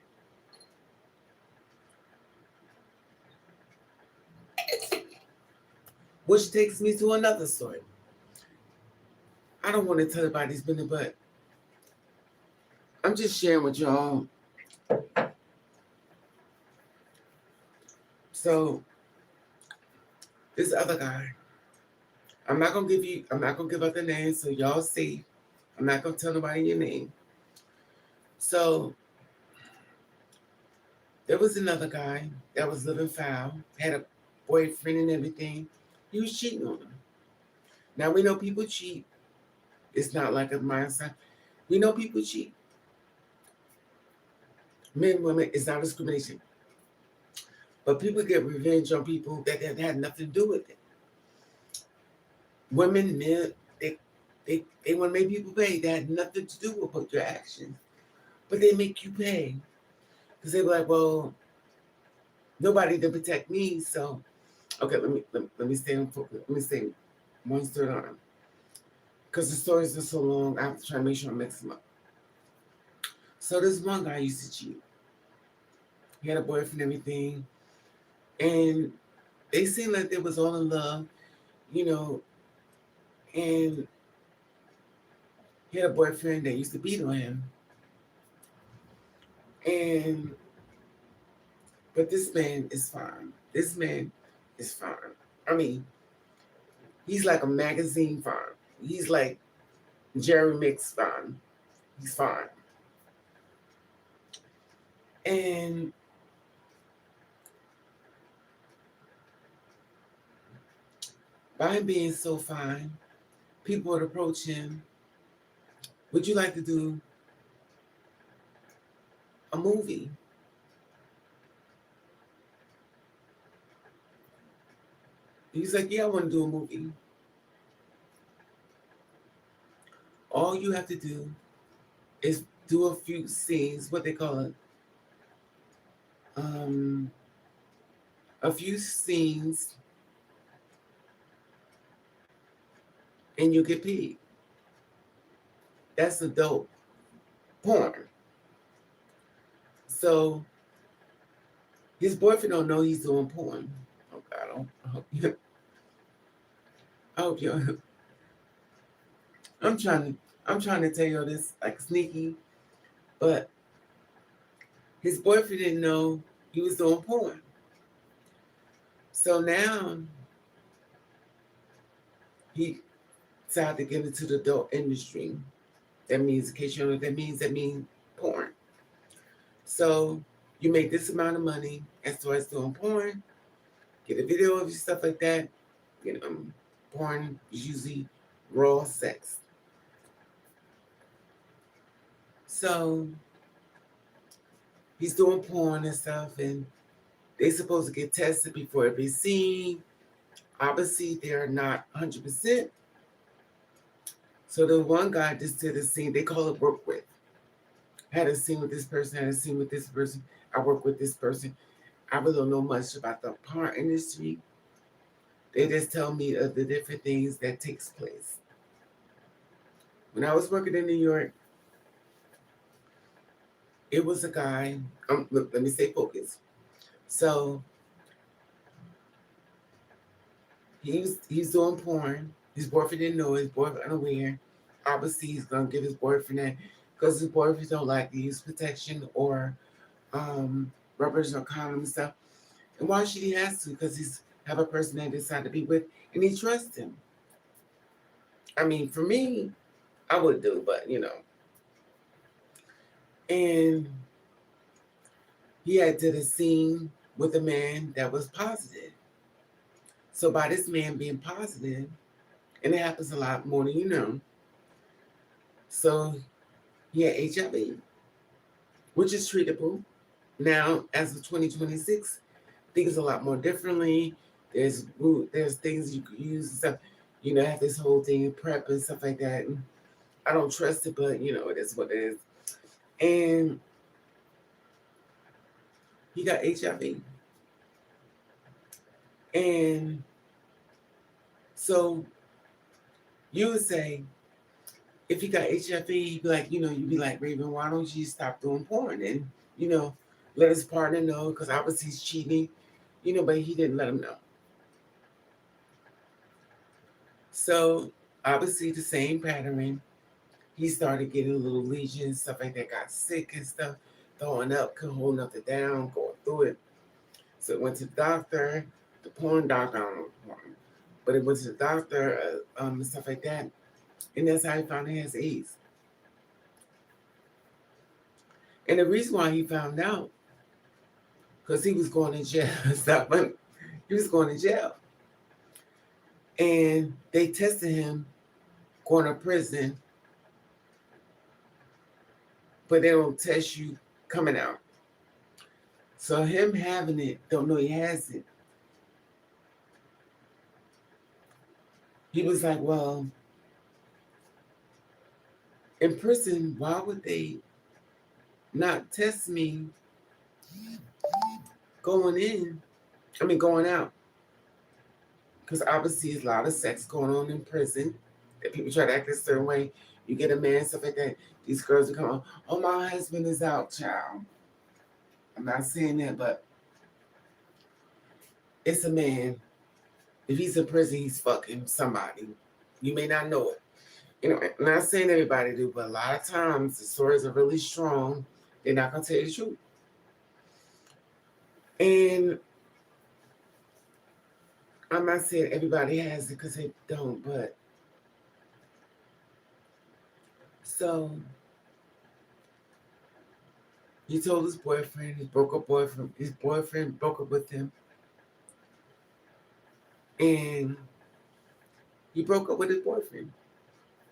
[SPEAKER 1] Which takes me to another story. I don't want to tell everybody this business, but I'm just sharing with y'all. So this other guy, I'm not gonna give out the name so y'all see. I'm not gonna tell nobody your name. So there was another guy that was living foul, had a boyfriend and everything. He was cheating on her. Now we know people cheat. It's not like a mindset. We know people cheat. Men, women, it's not discrimination. But people get revenge on people that had nothing to do with it. Women, men, they want to make people pay. That had nothing to do with your actions. But they make you pay. Because they were like, well, nobody to protect me. So, okay, let me stay on focus. Let me say one story on. Because the stories are so long, I have to try to make sure I mix them up. So this one guy used to cheat. He had a boyfriend and everything. And they seemed like they was all in love, you know, and he had a boyfriend that used to beat on him. And but this man is fine. This man is fine. I mean, he's like a magazine fine. He's like Jerry Mix fine. He's fine. And by him being so fine, people would approach him. Would you like to do a movie? He's like, yeah, I want to do a movie. All you have to do is do a few scenes, what they call it, a few scenes, and you get paid. That's adult porn. So his boyfriend don't know he's doing porn. Oh God, I hope you. I'm trying to. I'm trying to tell you this like sneaky, but his boyfriend didn't know he was doing porn. So now he decided to get into the adult industry. That means, in case you don't know what that means porn. So you make this amount of money and starts doing porn, get a video of you, stuff like that. You know, porn is usually raw sex. So he's doing porn and stuff, and they supposed to get tested before every scene. Obviously, they're not 100%. So the one guy just did a scene. They call it work with. Had a scene with this person. Had a scene with this person. I work with this person. I really don't know much about the porn industry. They just tell me of the different things that takes place. When I was working in New York, it was a guy. Look, let me stay focused. So he's doing porn. His boyfriend didn't know. His boyfriend unaware. Obviously, he's gonna give his boyfriend that because his boyfriend don't like to use protection or rubbers or condoms and stuff. And why should he have to? Because he's have a person that he decided to be with and he trusts him. I mean, for me, I would do, but And he had did a scene with a man that was positive. So by this man being positive, and it happens a lot more than you know, so he had HIV, which is treatable. Now, as of 2026, things a lot more differently. There's things you could use and stuff. Have this whole thing prep and stuff like that. And I don't trust it, but it is what it is. And he got HIV. And so you would say, if he got HIV, he'd be like, you'd be like, Raven, why don't you stop doing porn? And, let his partner know, because obviously he's cheating, but he didn't let him know. So obviously the same pattern. He started getting little lesions, stuff like that, got sick and stuff, throwing up, couldn't hold nothing down, going through it. So it went to the doctor, the porn doctor, I don't know porn, but it went to the doctor, and stuff like that. And that's how he found he has AIDS. And the reason why he found out, because he was going to jail and stuff, but he was going to jail. And they tested him going to prison, but they don't test you coming out. So him having it, don't know he has it. He was like, well, in prison, why would they not test me going out? Because obviously there's a lot of sex going on in prison. That people try to act a certain way. You get a man, stuff like that. These girls will come on, oh, my husband is out, child. I'm not saying that, but it's a man. If he's in prison, he's fucking somebody. You may not know it. I'm not saying everybody do, but a lot of times the stories are really strong. They're not going to tell you the truth. And I'm not saying everybody has it because they don't, but so he told his boyfriend, his boyfriend broke up with him. And he broke up with his boyfriend.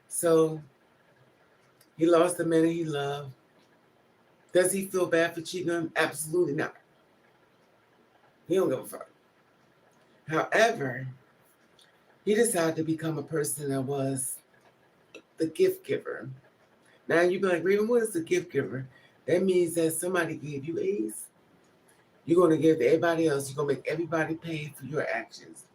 [SPEAKER 1] So he lost the man he loved. Does he feel bad for cheating on him? Absolutely not. He don't give a fuck. However, he decided to become a person that was the gift giver. Now you be like, Raven, what is the gift giver? That means that somebody gave you AIDS. You're going to give to everybody else. You're going to make everybody pay for your actions.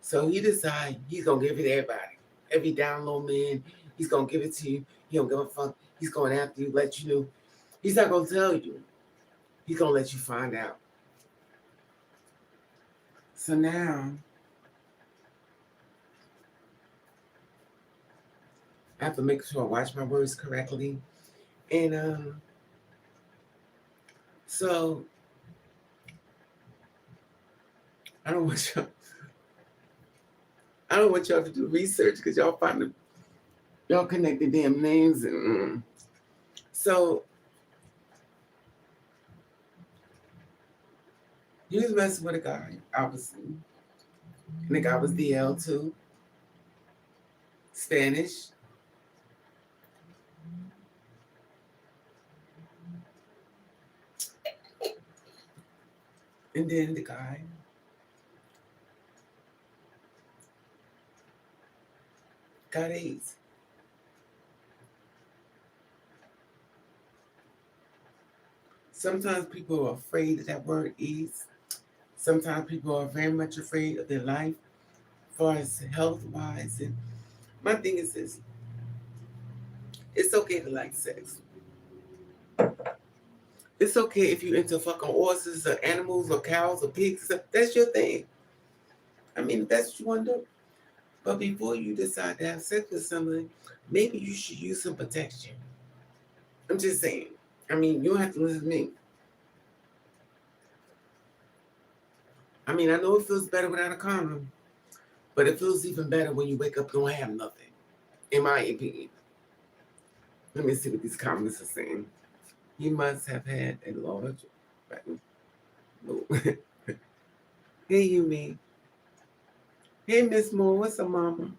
[SPEAKER 1] So he decided he's going to give it to everybody. Every down low man, he's going to give it to you. He don't give a fuck. He's going after you, let you know. He's not going to tell you. He's going to let you find out. So now, I have to make sure I watch my words correctly. And so I don't want y'all to do research because y'all connect the damn names and so he was messing with a guy, obviously. And the guy was DL too. Spanish. And then the guy got AIDS. Sometimes people are afraid of that word AIDS. Sometimes people are very much afraid of their life as far as health wise. And my thing is this, it's okay to like sex. It's okay if you're into fucking horses or animals or cows or pigs. That's your thing. I mean, if that's what you want to do. But before you decide to have sex with somebody, maybe you should use some protection. I'm just saying. I mean, you don't have to listen to me. I mean, I know it feels better without a condom, but it feels even better when you wake up and don't have nothing, in my opinion. Let me see what these comments are saying. He must have had a large button. Hey, you me. Hey, Miss Moore. What's up, Mama?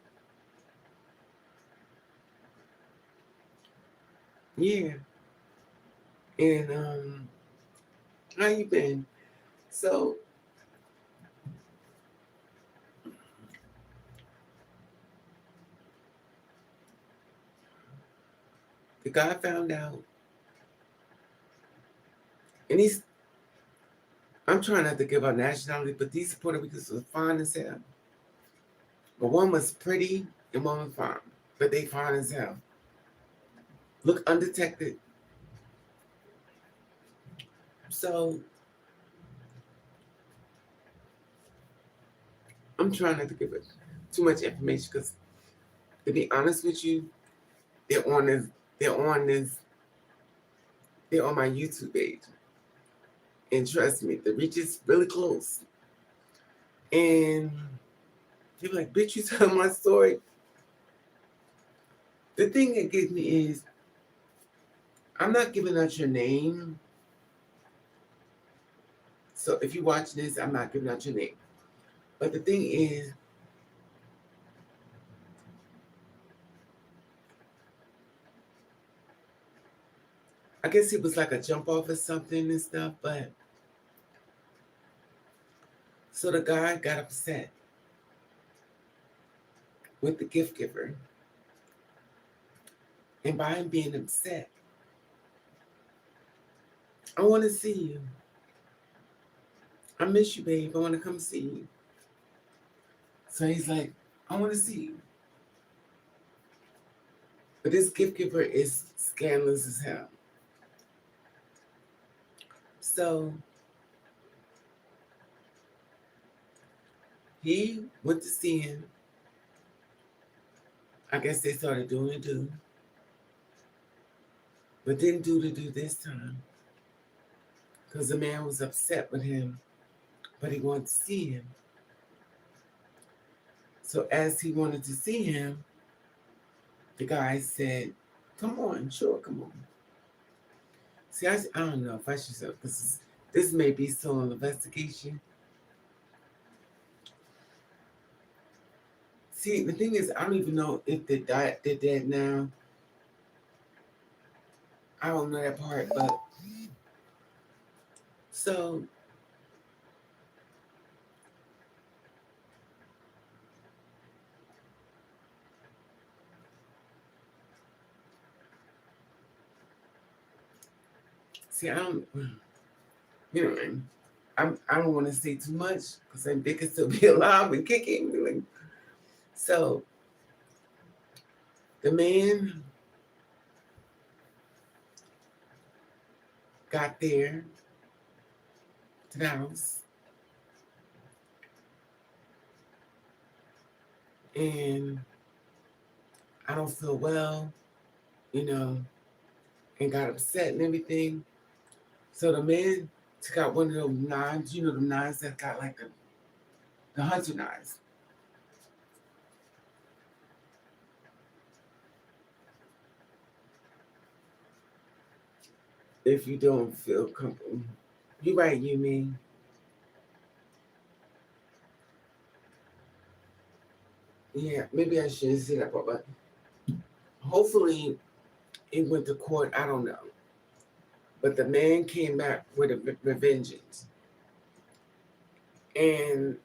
[SPEAKER 1] Yeah. And how you been? So the guy found out, and I'm trying not to give out nationality, but these Puerto Ricans were fine as hell. But one was pretty and one was fine, but they fine as hell. Look undetected. So I'm trying not to give it too much information because, to be honest with you, they're on this, they're on this, they're on my YouTube page, and trust me, the reach is really close. And they're like, "Bitch, you tell my story." The thing that gets me is, I'm not giving out your name. So if you watch this, I'm not giving out your name. But the thing is, I guess it was like a jump off or something and stuff, but so the guy got upset with the gift giver. And by him being upset, "I want to see you. I miss you, babe. I want to come see you." So he's like, "I want to see you." But this gift giver is scandalous as hell. So he went to see him. I guess they started doing the do, but didn't do the do this time because the man was upset with him, but he wanted to see him. So as he wanted to see him, the guy said, "Come on, sure, come on." See, I don't know if I should say, because this may be still an investigation. See, the thing is, I don't even know if they're dead now. I don't know that part, but so see, I don't, you know, I don't want to say too much because they could still be alive and kicking. So the man got there to the house, and I don't feel well, you know, and got upset and everything. So the man took out one of those knives, you know, the knives that got like the hunter knives. If you don't feel comfortable, you're right, you mean. Yeah, maybe I shouldn't say that, but hopefully it went to court. I don't know. But the man came back with a revengeance. And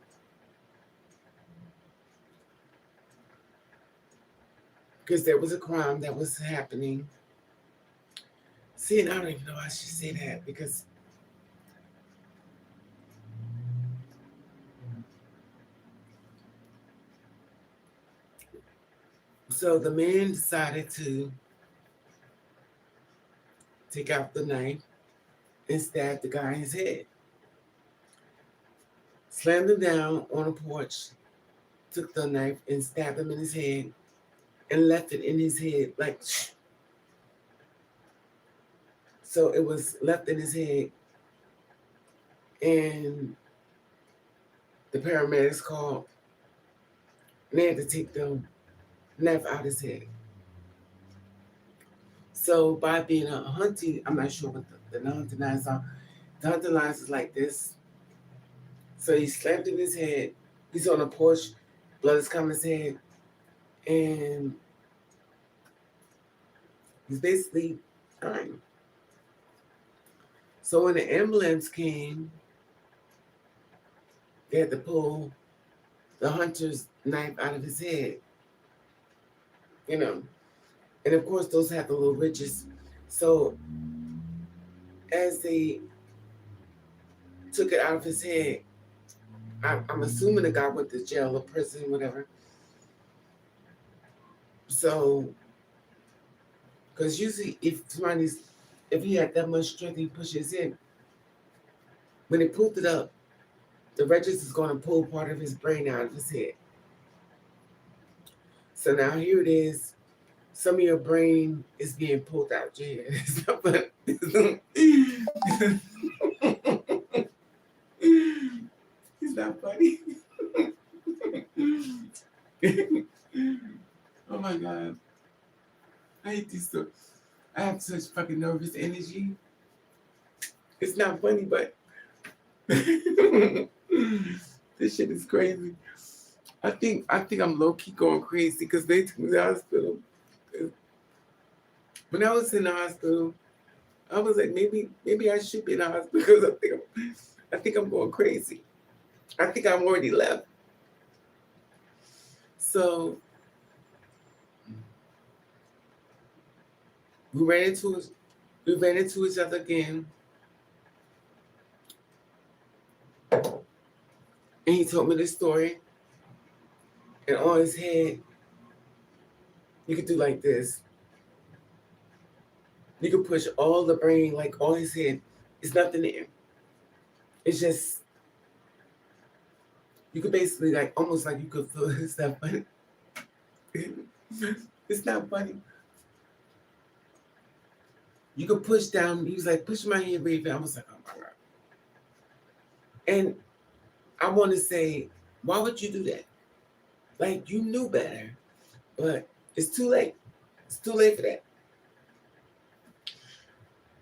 [SPEAKER 1] because there was a crime that was happening. See, and I don't even know I should say that because so the man decided to take out the knife and stab the guy in his head. Slammed him down on a porch, took the knife and stabbed him in his head and left it in his head like so it was left in his head, and the paramedics called, and they had to take the knife out his head. So by being a hunting, I'm not sure what the hunting lines are. The hunting lines is like this. So he slammed in his head. He's on a porch, blood is coming his head, and he's basically dying. So when the ambulance came, they had to pull the hunter's knife out of his head, you know. And of course, those have the little ridges. So as they took it out of his head, I'm assuming the guy went to jail or prison, whatever. So, because usually if he had that much strength, he pushes in. When he pulled it up, the register is going to pull part of his brain out of his head. So now here it is. Some of your brain is being pulled out your head. It's not funny. Oh my God. I hate these stories. I have such fucking nervous energy. It's not funny, but this shit is crazy. I think I'm low key going crazy because they took me to the hospital. When I was in the hospital, I was like, maybe I should be in the hospital because I think I'm going crazy. I think I'm already left. So we ran into each other again, and he told me this story. And on his head, you could do like this. You could push all the brain, like on his head. It's nothing there. It's just you could basically like almost like you could feel it's not funny. It's not funny. You could push down. He was like, push my head, baby. I was like, oh my God. And I want to say, why would you do that? Like, you knew better, but it's too late. It's too late for that.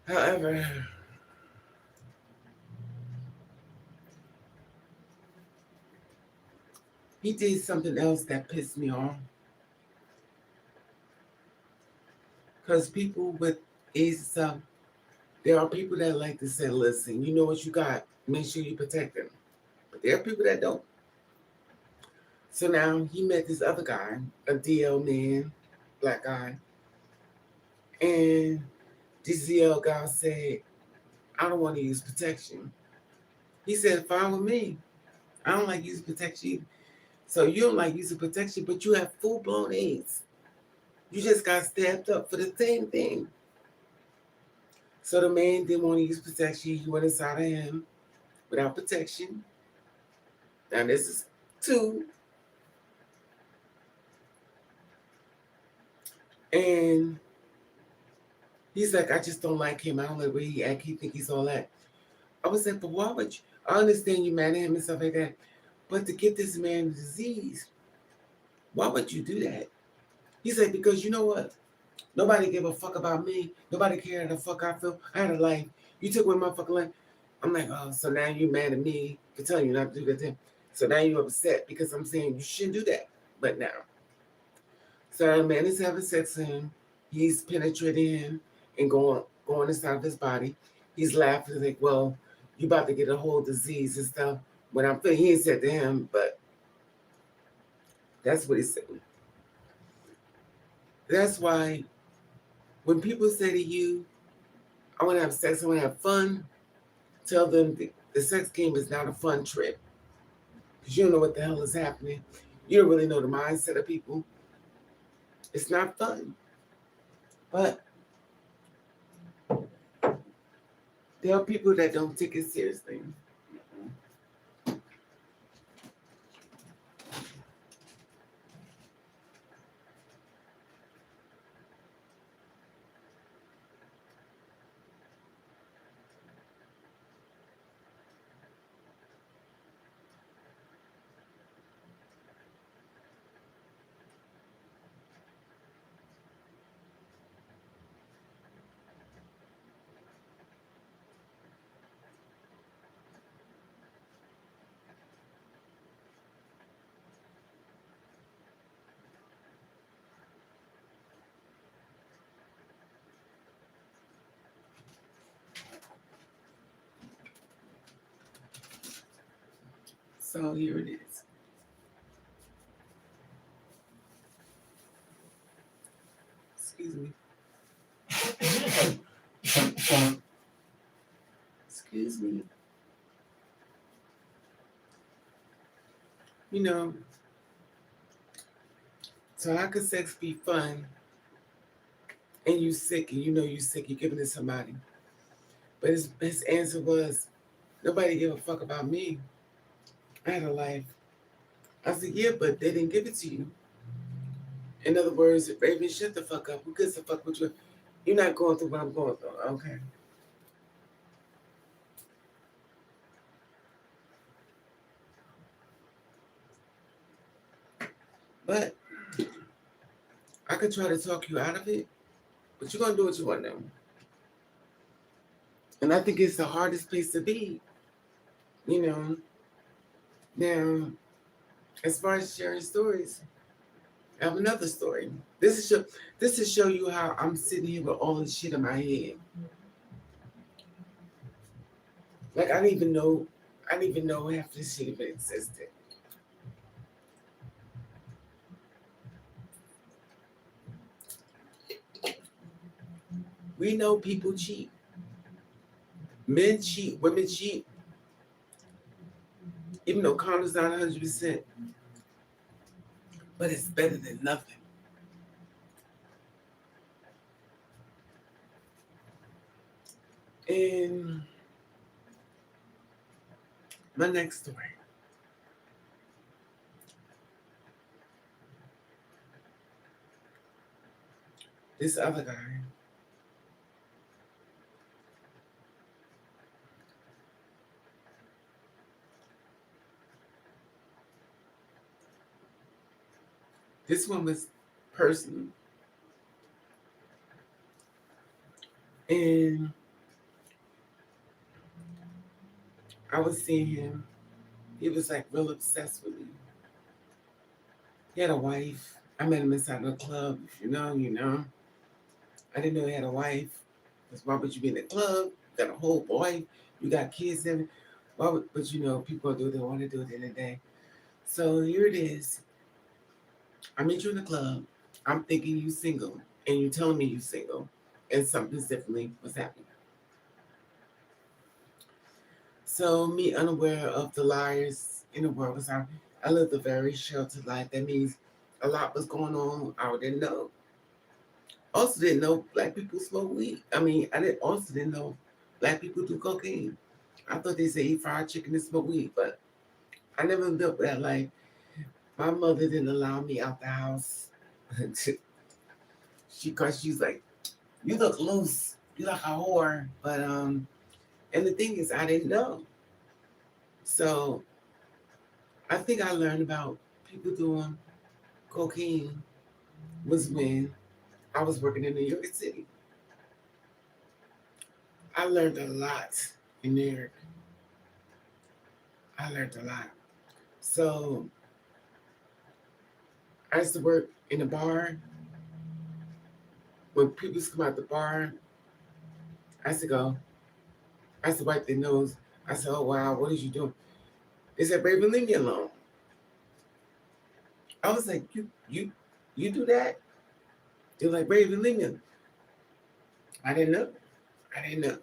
[SPEAKER 1] However, he did something else that pissed me off. Because people with AIDS and stuff, there are people that like to say, listen, you know what you got, make sure you protect them. But there are people that don't. So now he met this other guy, a DL man, black guy. And this DL guy said, I don't want to use protection. He said, fine with me. I don't like using protection. So you don't like using protection, but you have full-blown AIDS. You just got stabbed up for the same thing. So the man didn't want to use protection. He went inside of him without protection. Now this is 2. And he's like, I just don't like him. I don't like the way he act. He think he's all that. I was like, but why would you? I understand you mad at him and stuff like that. But to get this man a disease, why would you do that? He said, because you know what? Nobody gave a fuck about me. Nobody cared how the fuck I feel. I had a life. You took away my fucking life. I'm like, oh, so now you mad at me for telling you not to do that to him. So now you're upset because I'm saying you shouldn't do that. But now. So the man is having sex with him. He's penetrating him and going inside of his body. He's laughing like, well, you about to get a whole disease and stuff. When I'm feeling, he ain't said to him, but that's what he said. That's why when people say to you, I want to have sex, I want to have fun, tell them the sex game is not a fun trip. Because you don't know what the hell is happening. You don't really know the mindset of people. It's not fun. But there are people that don't take it seriously. So here it is. Excuse me. Excuse me. You know, so how could sex be fun and you sick and you know you sick, you're giving it to somebody? But his answer was, nobody gave a fuck about me. I had a life. I said, yeah, but they didn't give it to you. In other words, Raven, shut the fuck up. Who gives a fuck what you? You're not going through what I'm going through. Okay. But I could try to talk you out of it, but you're gonna do what you want to. And I think it's the hardest place to be, you know. Now, as far as sharing stories, I have another story. This is show you how I'm sitting here with all this shit in my head. Like I didn't even know half this shit even existed. We know people cheat. Men cheat, women cheat, even though condoms not 100%, but it's better than nothing. And my next story. This other guy, this one was personal. And I was seeing him. He was like real obsessed with me. He had a wife. I met him inside of a club. If you know, you know. I didn't know he had a wife. Because why would you be in the club? You got a whole boy. You got kids in it. Why would, but you know, people do what they want to do at the end of the day. So here it is. I meet you in the club. I'm thinking you single. And you telling me you single. And something's differently was happening. So me unaware of the liars in the world, because I lived a very sheltered life. That means a lot was going on. I didn't know. Also didn't know black people smoke weed. I mean, also didn't know black people do cocaine. I thought they said eat fried chicken and smoke weed, but I never lived that life. My mother didn't allow me out the house. Cause she's like, you look loose. You like a whore. But and the thing is I didn't know. So I think I learned about people doing cocaine was when I was working in New York City. I learned a lot in New York. I learned a lot. So I used to work in a bar. When people used to come out the bar, I used to go, I used to wipe their nose. I said, oh wow, what is you doing? They said, Raven, leave me alone. I was like, you do that? They're like, Raven, leave me alone. I didn't know. I didn't know.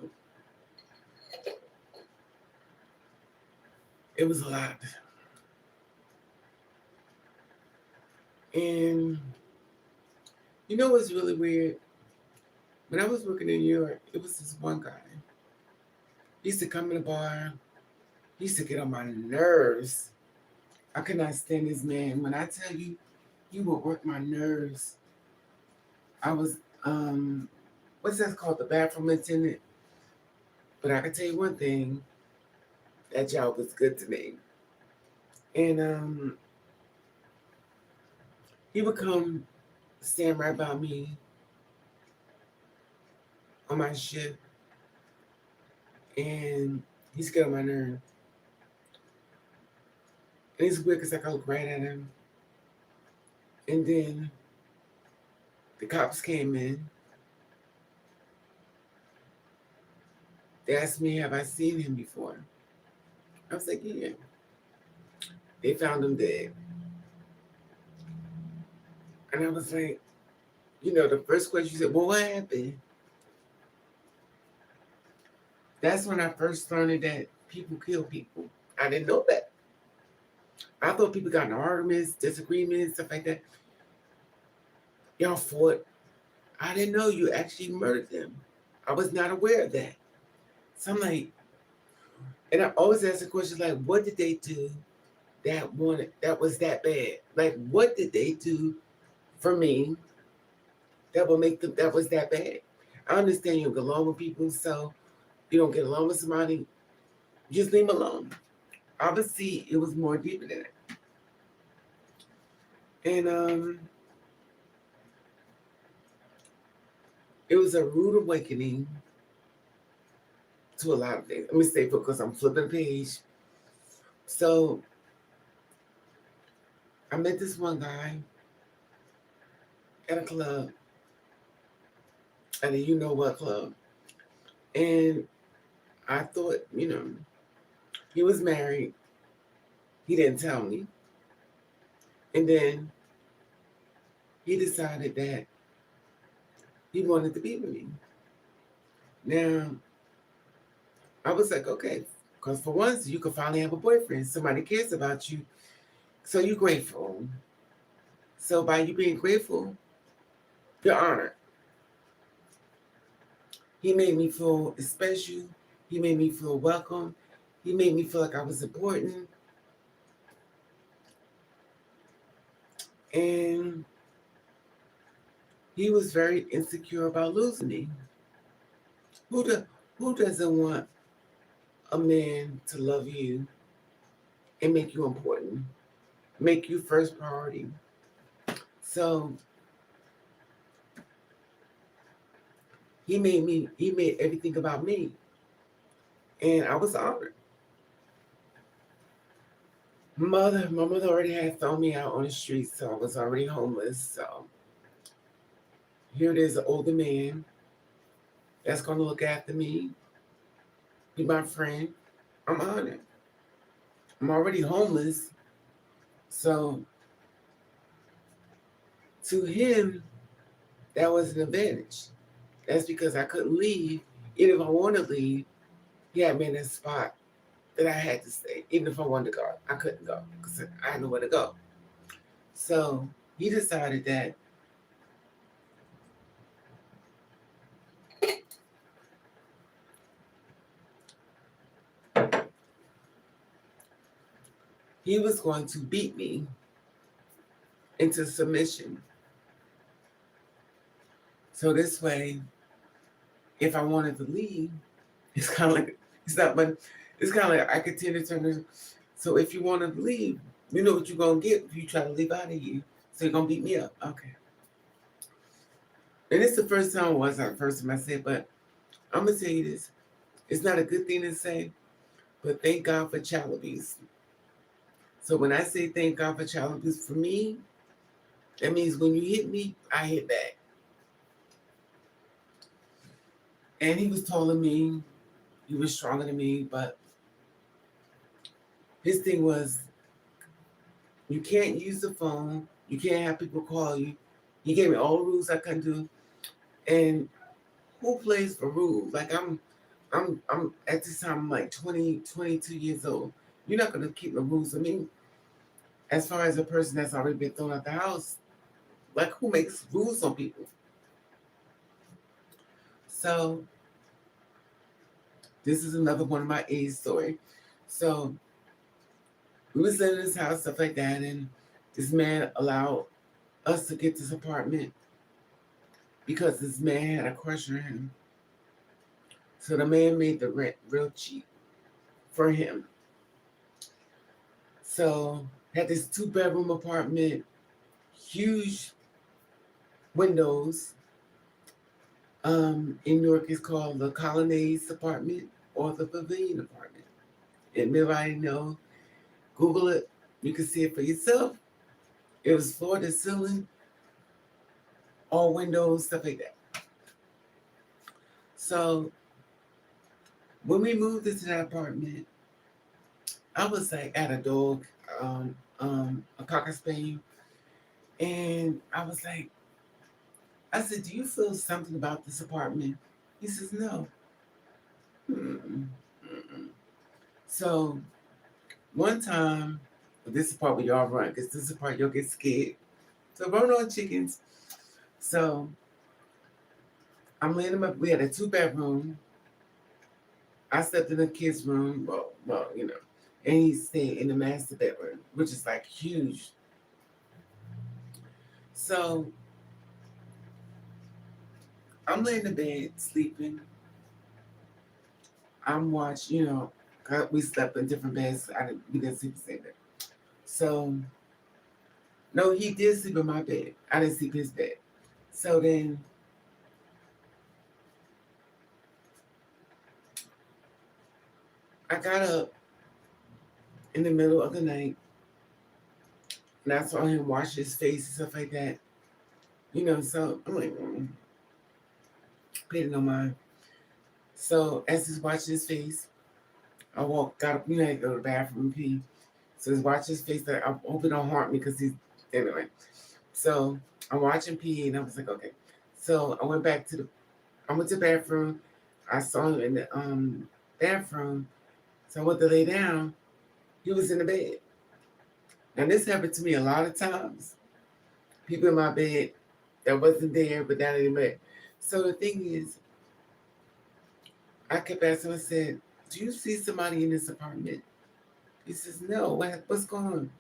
[SPEAKER 1] It was a lot. And you know what's really weird? When I was working in New York, it was this one guy. He used to come in the bar. He used to get on my nerves. I could not stand this man. When I tell you, he would work my nerves. I was, what's that called? The bathroom attendant. But I can tell you one thing, that job was good to me. And he would come stand right by me on my shift, and he's get on my nerve. And it's weird because I could look right at him. And then the cops came in. They asked me, have I seen him before? I was like, yeah. They found him dead. And I was like, the first question you said, well, what happened? That's when I first learned that people kill people. I didn't know that. I thought people got in arguments, disagreements, stuff like that. Y'all fought. I didn't know you actually murdered them. I was not aware of that. So I'm like, and I always ask the question like, what did they do that was that bad? Like, what did they do for me that will make them that was that bad? I understand you don't get along with people, so you don't get along with somebody, just leave them alone. Obviously, it was more deeper than that. And it was a rude awakening to a lot of things. Let me stay because I'm flipping the page. So I met this one guy at a club, at a you-know-what club. And I thought, he was married. He didn't tell me. And then he decided that he wanted to be with me. Now, I was like, okay, because for once, you could finally have a boyfriend. Somebody cares about you. So you're grateful. So by you being grateful, you're honored. He made me feel special. He made me feel welcome. He made me feel like I was important. And he was very insecure about losing me. Who doesn't want a man to love you and make you important, make you first priority? So he made everything about me, and I was honored. My mother already had thrown me out on the street, so I was already homeless. So here it is, an older man that's going to look after me, be my friend. I'm honored. I'm already homeless, so to him, that was an advantage. That's because I couldn't leave. Even if I wanted to leave, he had me in a spot that I had to stay. Even if I wanted to go, I couldn't go because I had nowhere to go. So he decided that he was going to beat me into submission. So this way, if I wanted to leave, it's kind of like, it's not, but it's kind of like I could tend to turn this. So if you want to leave, you know what you're going to get if you try to leave out of you. So you're going to beat me up. Okay. And it's the first time, was not the first time I said, but I'm going to tell you this. It's not a good thing to say, but thank God for child abuse. So when I say thank God for child abuse, for me, that means when you hit me, I hit back. And he was taller than me. He was stronger than me, but his thing was, you can't use the phone. You can't have people call you. He gave me all the rules I couldn't do. And who plays for rules? Like I'm at this time I'm like 20, 22 years old. You're not gonna keep the rules of me. As far as a person that's already been thrown out the house, like who makes rules on people? So this is another one of my age story. So we was in this house, stuff like that, and this man allowed us to get this apartment because this man had a crush on him. So the man made the rent real cheap for him. So had this 2-bedroom apartment, huge windows. In New York, it's called the Colonnades apartment or the Pavilion apartment. And everybody know, Google it. You can see it for yourself. It was floor to ceiling, all windows, stuff like that. So when we moved into that apartment, I was like at a dog, a cocker spaniel, and I was like, I said, "Do you feel something about this apartment?" He says, "No." Mm-mm, mm-mm. So one time, this is the part where y'all run, because this is the part you'll get scared. So run on chickens. So I'm laying him up. We had a 2-bedroom. I slept in the kids' room. And he stayed in the master bedroom, which is like huge. So I'm laying in bed sleeping. I'm watching, 'cause we slept in different beds. We didn't sleep the same bed. So no, he did sleep in my bed. I didn't sleep in his bed. So then I got up in the middle of the night and I saw him wash his face and stuff like that. So I'm like, paid no mind. So as he's washing his face, got up, I go to the bathroom and pee. So he's watching his face. Like, I hope it don't haunt me because anyway. So I'm watching pee and I was like, okay. So I went to the bathroom. I saw him in the bathroom. So I went to lay down. He was in the bed. Now this happened to me a lot of times. People in my bed that wasn't there, but down in the bed. So the thing is, I kept asking him, I said, "Do you see somebody in this apartment?" He says, "No, what's going on?"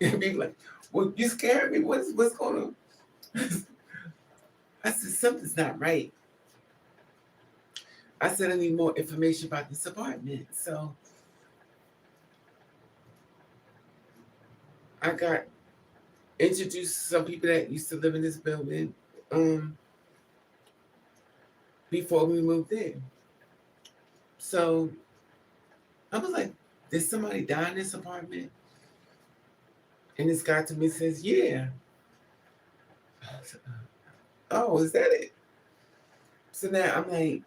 [SPEAKER 1] And be like, "Well, you scared me. What's going on?" I said, "Something's not right." I said, "I need more information about this apartment." So I got introduced to some people that used to live in this building um, before we moved in. So I was like, "Did somebody die in this apartment?" And this guy to me says, "Yeah." I said, "Oh, is that it?" So now I'm like,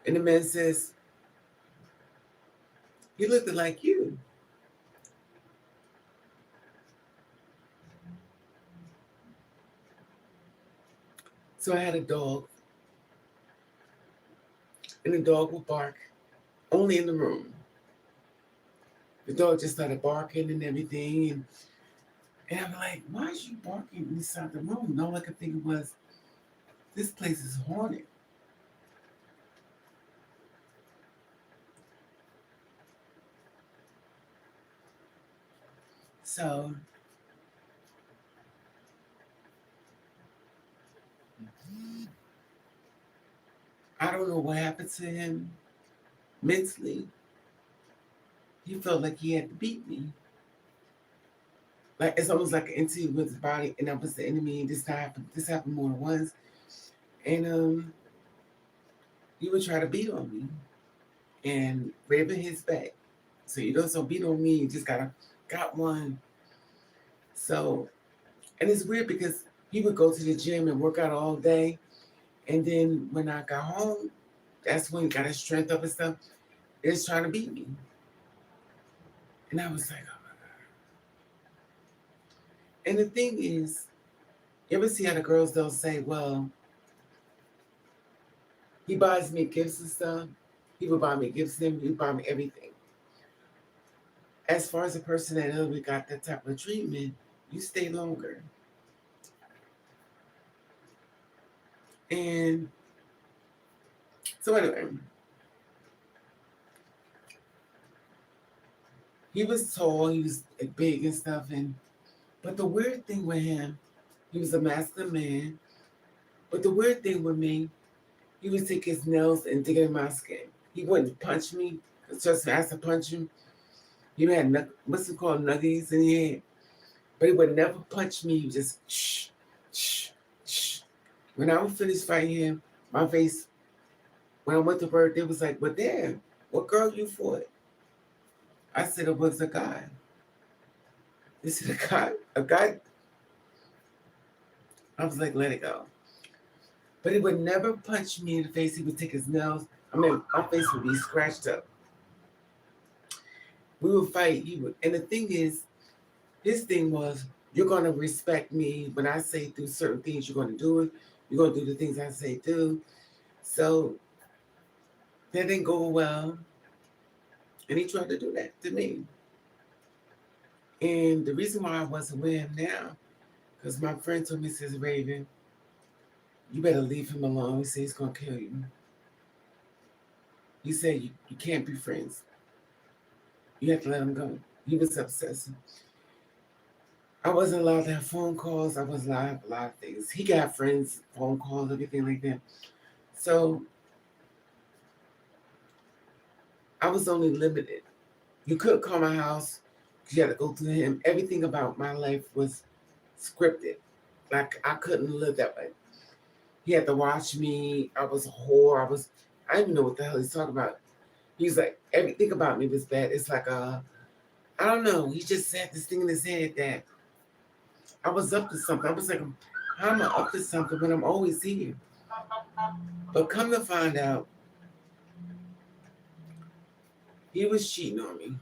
[SPEAKER 1] and the man says, "He looked like you." So I had a dog, and the dog would bark only in the room. The dog just started barking and everything, and I'm like, "Why is you barking inside the room?" And all I could think was, "This place is haunted." So I don't know what happened to him mentally. He felt like he had to beat me. Like it's almost like an entity with his body, and that was the enemy. And this happened more than once. And he would try to beat on me and grabbing his back. So you don't beat on me. You just got one. So and it's weird because he would go to the gym and work out all day, and then when I got home, that's when he got his strength up and stuff. It's trying to beat me, and I was like, oh my god. And the thing is, you ever see how the girls they'll say, well, he buys me gifts and stuff. He would buy me gifts and he would buy me everything. As far as a person that ever got that type of treatment, you stay longer. And so anyway, he was tall, he was big and stuff, and but the weird thing with him, he was a masculine man. But the weird thing with me, he would take his nails and dig in my skin. He wouldn't punch me. Just as to punch him, he had what's it called, nuggies in his head. But he would never punch me. He would just shh, shh, shh. When I was finished fighting him, my face, when I went to work, they was like, "Well, damn, what girl you fought?" I said it was a guy. They said a guy, a guy. I was like, let it go. But he would never punch me in the face. He would take his nails. I mean, my face would be scratched up. We would fight. He would, and the thing is, his thing was, you're gonna respect me when I say do certain things. You're gonna do it. You're gonna do the things I say do. So that didn't go well, and he tried to do that to me. And the reason why I wasn't with him now, because my friend told me, says, Raven, you better leave him alone. He said he's gonna kill you. He said you can't be friends. You have to let him go. He was obsessive. I wasn't allowed to have phone calls. I wasn't allowed to have a lot of things. He got friends, phone calls, everything like that. So I was only limited. You couldn't call my house because you had to go through him. Everything about my life was scripted. Like I couldn't live that way. He had to watch me. I was a whore. I didn't even know what the hell he's talking about. He's like, everything about me was bad. It's like I don't know. He just said this thing in his head that I was up to something. I was like, how am I up to something when I'm always here? But come to find out, he was cheating on me.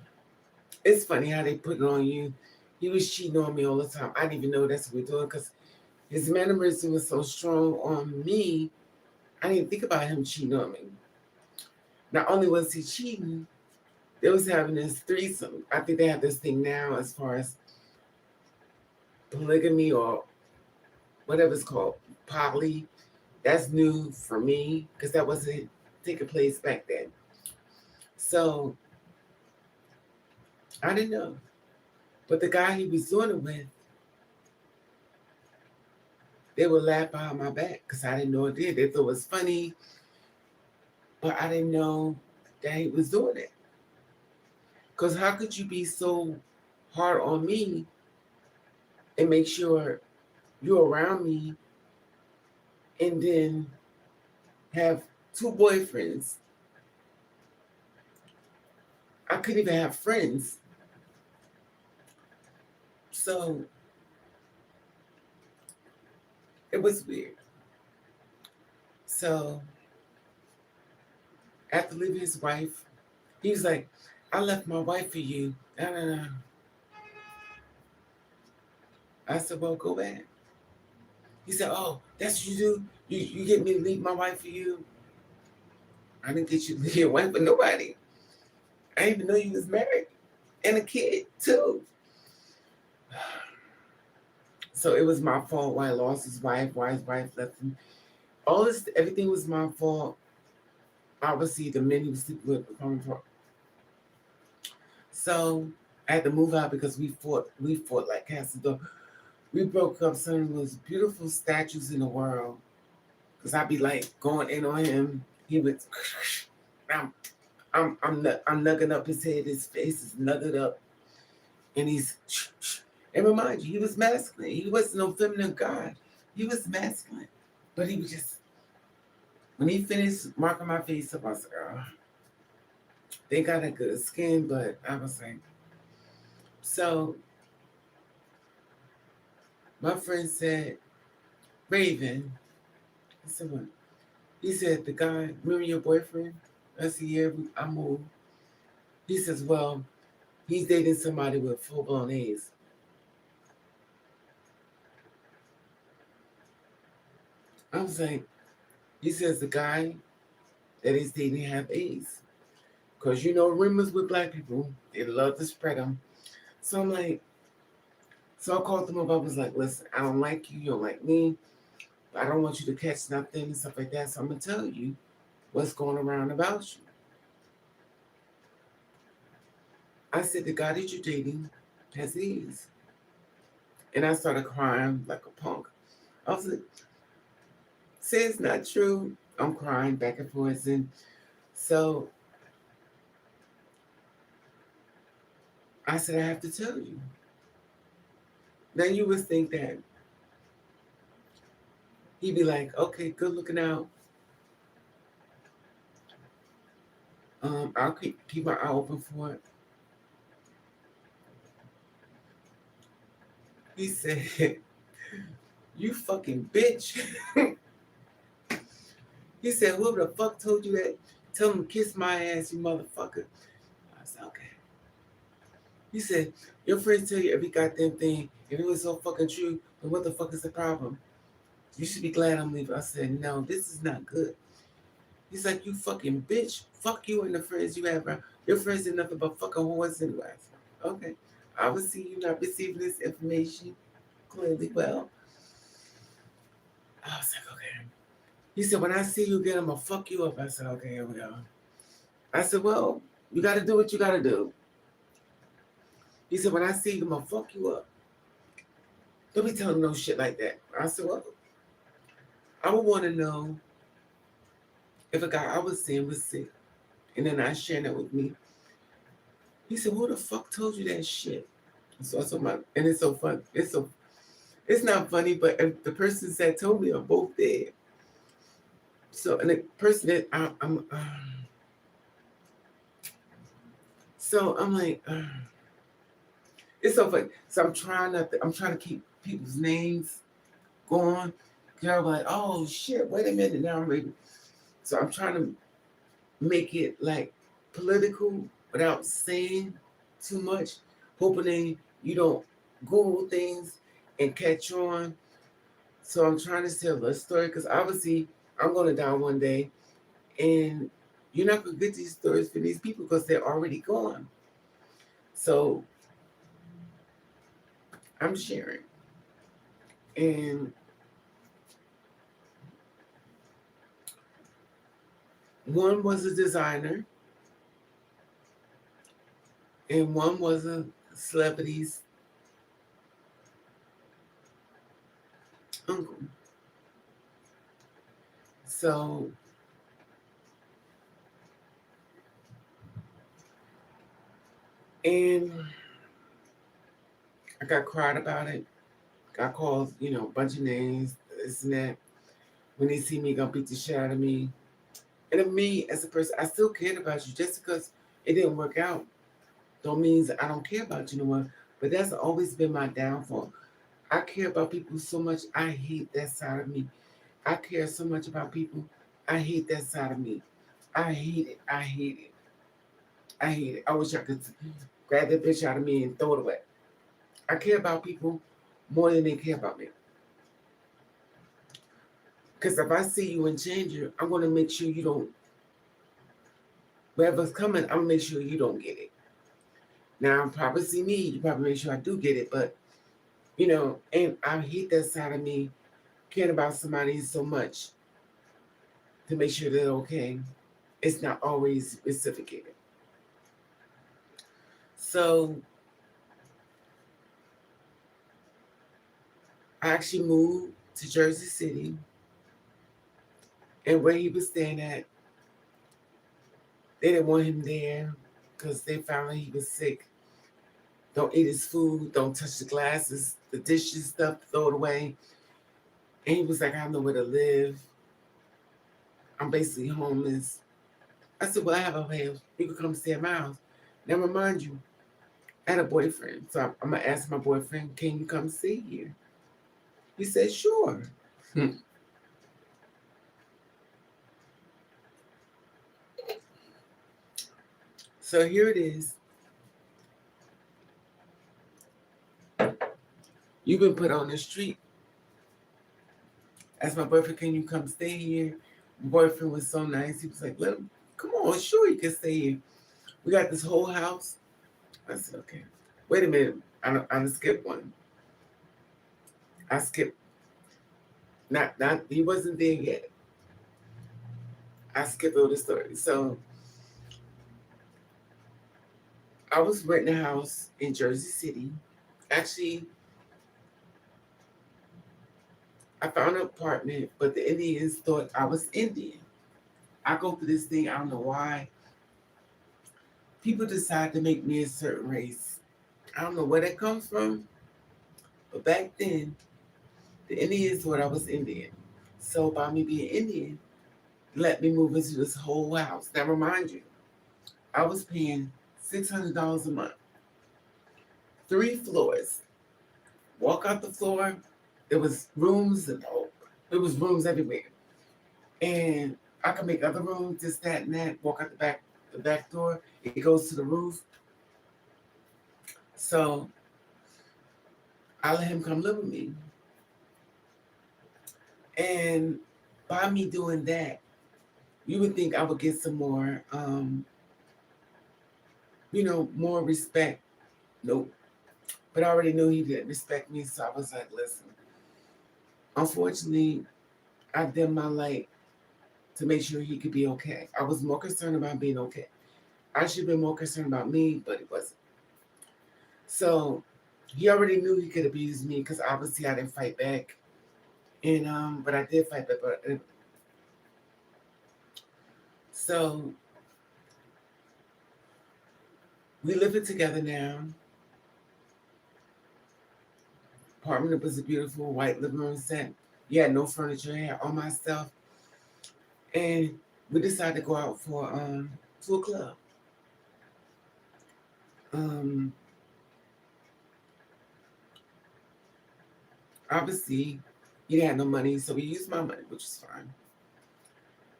[SPEAKER 1] It's funny how they put it on you. He was cheating on me all the time. I didn't even know that's what we're doing because his mannerism was so strong on me. I didn't think about him cheating on me. Not only was he cheating, they was having this threesome. I think they have this thing now as far as polygamy or whatever it's called, poly. That's new for me because that wasn't taking place back then. So I didn't know. But the guy he was doing it with, they would laugh behind my back because I didn't know it did. They thought it was funny, but I didn't know that he was doing it. Because how could you be so hard on me and make sure you're around me and then have two boyfriends? I couldn't even have friends. So it was weird. So after leaving his wife, he was like, I left my wife for you. No, no, no. I said, well, go back. He said, oh, that's what you do? You get me to leave my wife for you? I didn't get you to leave your wife for nobody. I didn't even know you was married and a kid, too. So it was my fault why he lost his wife, why his wife left him. All this, everything was my fault. Obviously, the men he was sleeping with were coming from. So I had to move out because we fought like cats and dogs. We broke up some of the most beautiful statues in the world. Cause I'd be like going in on him. He would, I'm nugging up his head. His face is nuggered up, and he's. And remind you, he was masculine. He wasn't no feminine guy. He was masculine, but he was just. When he finished marking my face up, I was like, oh, they got a good skin, but I was like, so. My friend said, Raven. I said, what? He said, the guy, remember your boyfriend? I said, yeah, I moved. He says, well, he's dating somebody with full-blown AIDS. I was like, he says the guy that he's dating have AIDS. Because you know rumors with black people, they love to spread them. So I'm like, so I called them up. I was like, listen, I don't like you. You don't like me. I don't want you to catch nothing and stuff like that. So I'm going to tell you what's going around about you. I said, the guy that you're dating has AIDS. And I started crying like a punk. I was like, say it's not true. I'm crying back and forth. And so I said, I have to tell you. Now you would think that he'd be like, okay, good looking out. I'll keep my eye open for it. He said, you fucking bitch. He said, whoever the fuck told you that? Tell him, kiss my ass, you motherfucker. I said, okay. He said, your friends tell you every goddamn thing. If it was so fucking true, then what the fuck is the problem? You should be glad I'm leaving. I said, no, this is not good. He's like, you fucking bitch. Fuck you and the friends you have around. Your friends are nothing but fucking whores anyway. I said, okay. Obviously, you're not receiving this information clearly well. I was like, okay. He said, when I see you again, I'm going to fuck you up. I said, okay, here we go. I said, well, you got to do what you got to do. He said, when I see you, I'm going to fuck you up. Don't be telling no shit like that. I said, well, I would want to know if a guy I was seeing was sick and then I sharing that with me. He said, who the fuck told you that shit? So I told my, and it's so fun. It's not funny, but the persons that told me are both dead. So, and the person that so I'm like, it's so funny. So I'm trying to keep people's names going. You're like, oh shit, wait a minute, now I'm ready. So I'm trying to make it like political without saying too much, hoping you don't Google things and catch on. So I'm trying to tell a story because obviously I'm going to die one day, and you're not going to get these stories for these people because they're already gone. So I'm sharing. And one was a designer, and one was a celebrity's uncle. So and I got cried about it. Got called, a bunch of names, this and that. When they see me, gonna beat the shit out of me. And of me as a person, I still cared about you. Just because it didn't work out, don't mean I don't care about you no more. But that's always been my downfall. I care about people so much. I hate that side of me. I care so much about people. I hate that side of me. I hate it. I hate it. I hate it. I wish I could grab that bitch out of me and throw it away. I care about people more than they care about me. Because if I see you in danger, I'm going to make sure you don't, whatever's coming, I'm going to make sure you don't get it. Now, probably see me, you probably make sure I do get it, but, and I hate that side of me, caring about somebody so much to make sure they're okay. It's not always reciprocated. So, I actually moved to Jersey City, and where he was staying at, they didn't want him there because they found out he was sick. Don't eat his food, don't touch the glasses, the dishes, stuff, throw it away. And he was like, I don't know where to live. I'm basically homeless. I said, well, I have a house. You can come stay at my house. Now, remind you, I had a boyfriend. So I'm going to ask my boyfriend, can you come stay here? He said, sure. So here it is. You've been put on the street. Asked my boyfriend, can you come stay here? My boyfriend was so nice. He was like, let him, come on, sure you can stay here. We got this whole house. I said, okay. Wait a minute. I'm skip one. I skipped. Not he wasn't there yet. I skipped all the story. So I was renting a house in Jersey City. Actually, I found an apartment, but the Indians thought I was Indian. I go through this thing, I don't know why. People decide to make me a certain race. I don't know where that comes from, but back then, the Indians thought I was Indian. So by me being Indian, let me move into this whole house. Now remind you, I was paying $600 a month, 3 floors. Walk out the floor, there was rooms and it was rooms everywhere. And I can make other rooms, this, that, and that. Walk out the back door. It goes to the roof. So I let him come live with me. And by me doing that, you would think I would get some more, more respect. Nope. But I already knew he didn't respect me, so I was like, listen. Unfortunately, I dimmed my light to make sure he could be okay. I was more concerned about being okay. I should have been more concerned about me, but it wasn't. So he already knew he could abuse me because obviously I didn't fight back. And but I did fight back. But so we living together now. Apartment was a beautiful white living room set. You had no furniture, I had all my stuff. And we decided to go out for to a club. Um Obviously he didn't have no money, so we used my money, which is fine.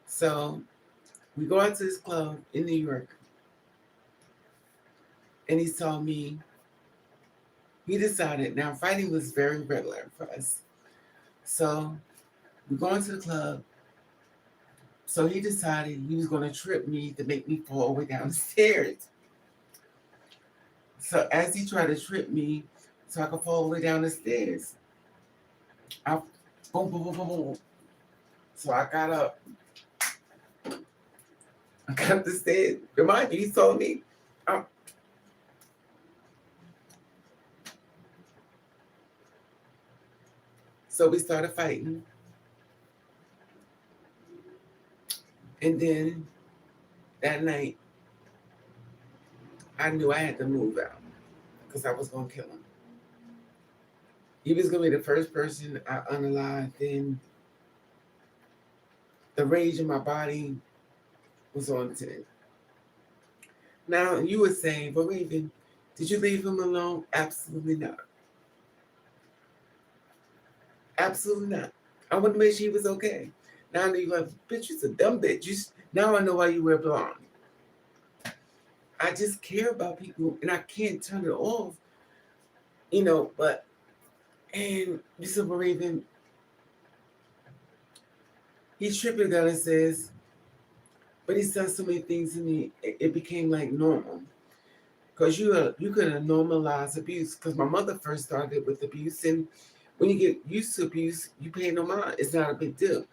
[SPEAKER 1] So we go out to this club in New York, and he saw me. He decided, now fighting was very regular for us. So we're going to the club. So he decided he was going to trip me to make me fall all the way down the stairs. So as he tried to trip me so I could fall all the way down the stairs, I boom, boom, boom, boom, boom. So I got up. I got up the stairs. Remind you, he saw me. So we started fighting. And then that night, I knew I had to move out because I was going to kill him. He was going to be the first person I unalived. Then the rage in my body was on 10. Now, you would say, but Raven, did you leave him alone? Absolutely not. Absolutely not. I wanted to make sure he was okay. Now I know you're like, bitch, you're a dumb bitch. Now I know why you wear blonde. I just care about people and I can't turn it off. But, and you said, well, Raven, he's tripping down and says, but he's done so many things to me, it became like normal. Because you could have normalized abuse. Because my mother first started with abuse, and when you get used to abuse, you pay no mind. It's not a big deal.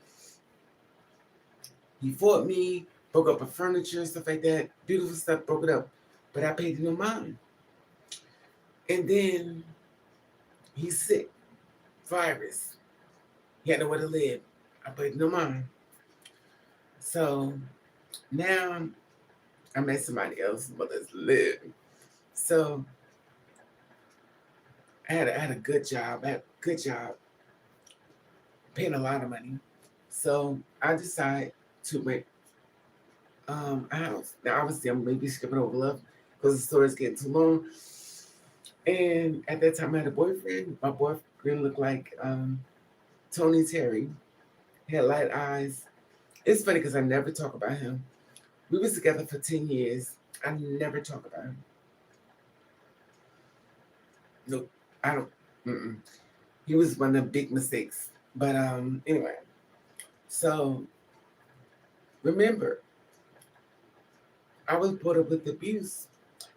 [SPEAKER 1] He fought me, broke up the furniture, stuff like that. Beautiful stuff, broke it up. But I paid no mind. And then he's sick, virus. He had nowhere to live. I paid no mind. So now I'm at somebody else's mother's live. So I had a good job. I had a good job, paying a lot of money. So I decided to rent a house. Now, obviously, I'm maybe skipping over love because the story's getting too long. And at that time, I had a boyfriend. My boyfriend looked like Tony Terry. He had light eyes. It's funny because I never talk about him. We was together for 10 years. I never talk about him. No, I don't. Mm-mm. He was one of the big mistakes. But anyway, so remember, I was brought up with abuse.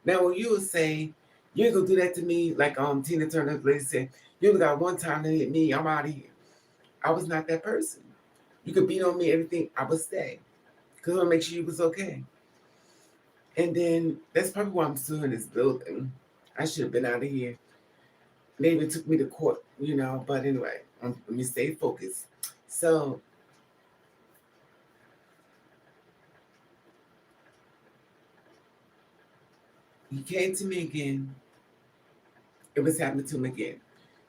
[SPEAKER 1] Now, when you would say, you ain't gonna do that to me, like Tina Turner lady said, you only got one time to hit me, I'm out of here. I was not that person. You could beat on me, everything, I would stay. Because I want to make sure you was okay. And then that's probably why I'm still in this building. I should have been out of here. They even took me to court, but anyway, let me stay focused. So he came to me again. It was happening to him again.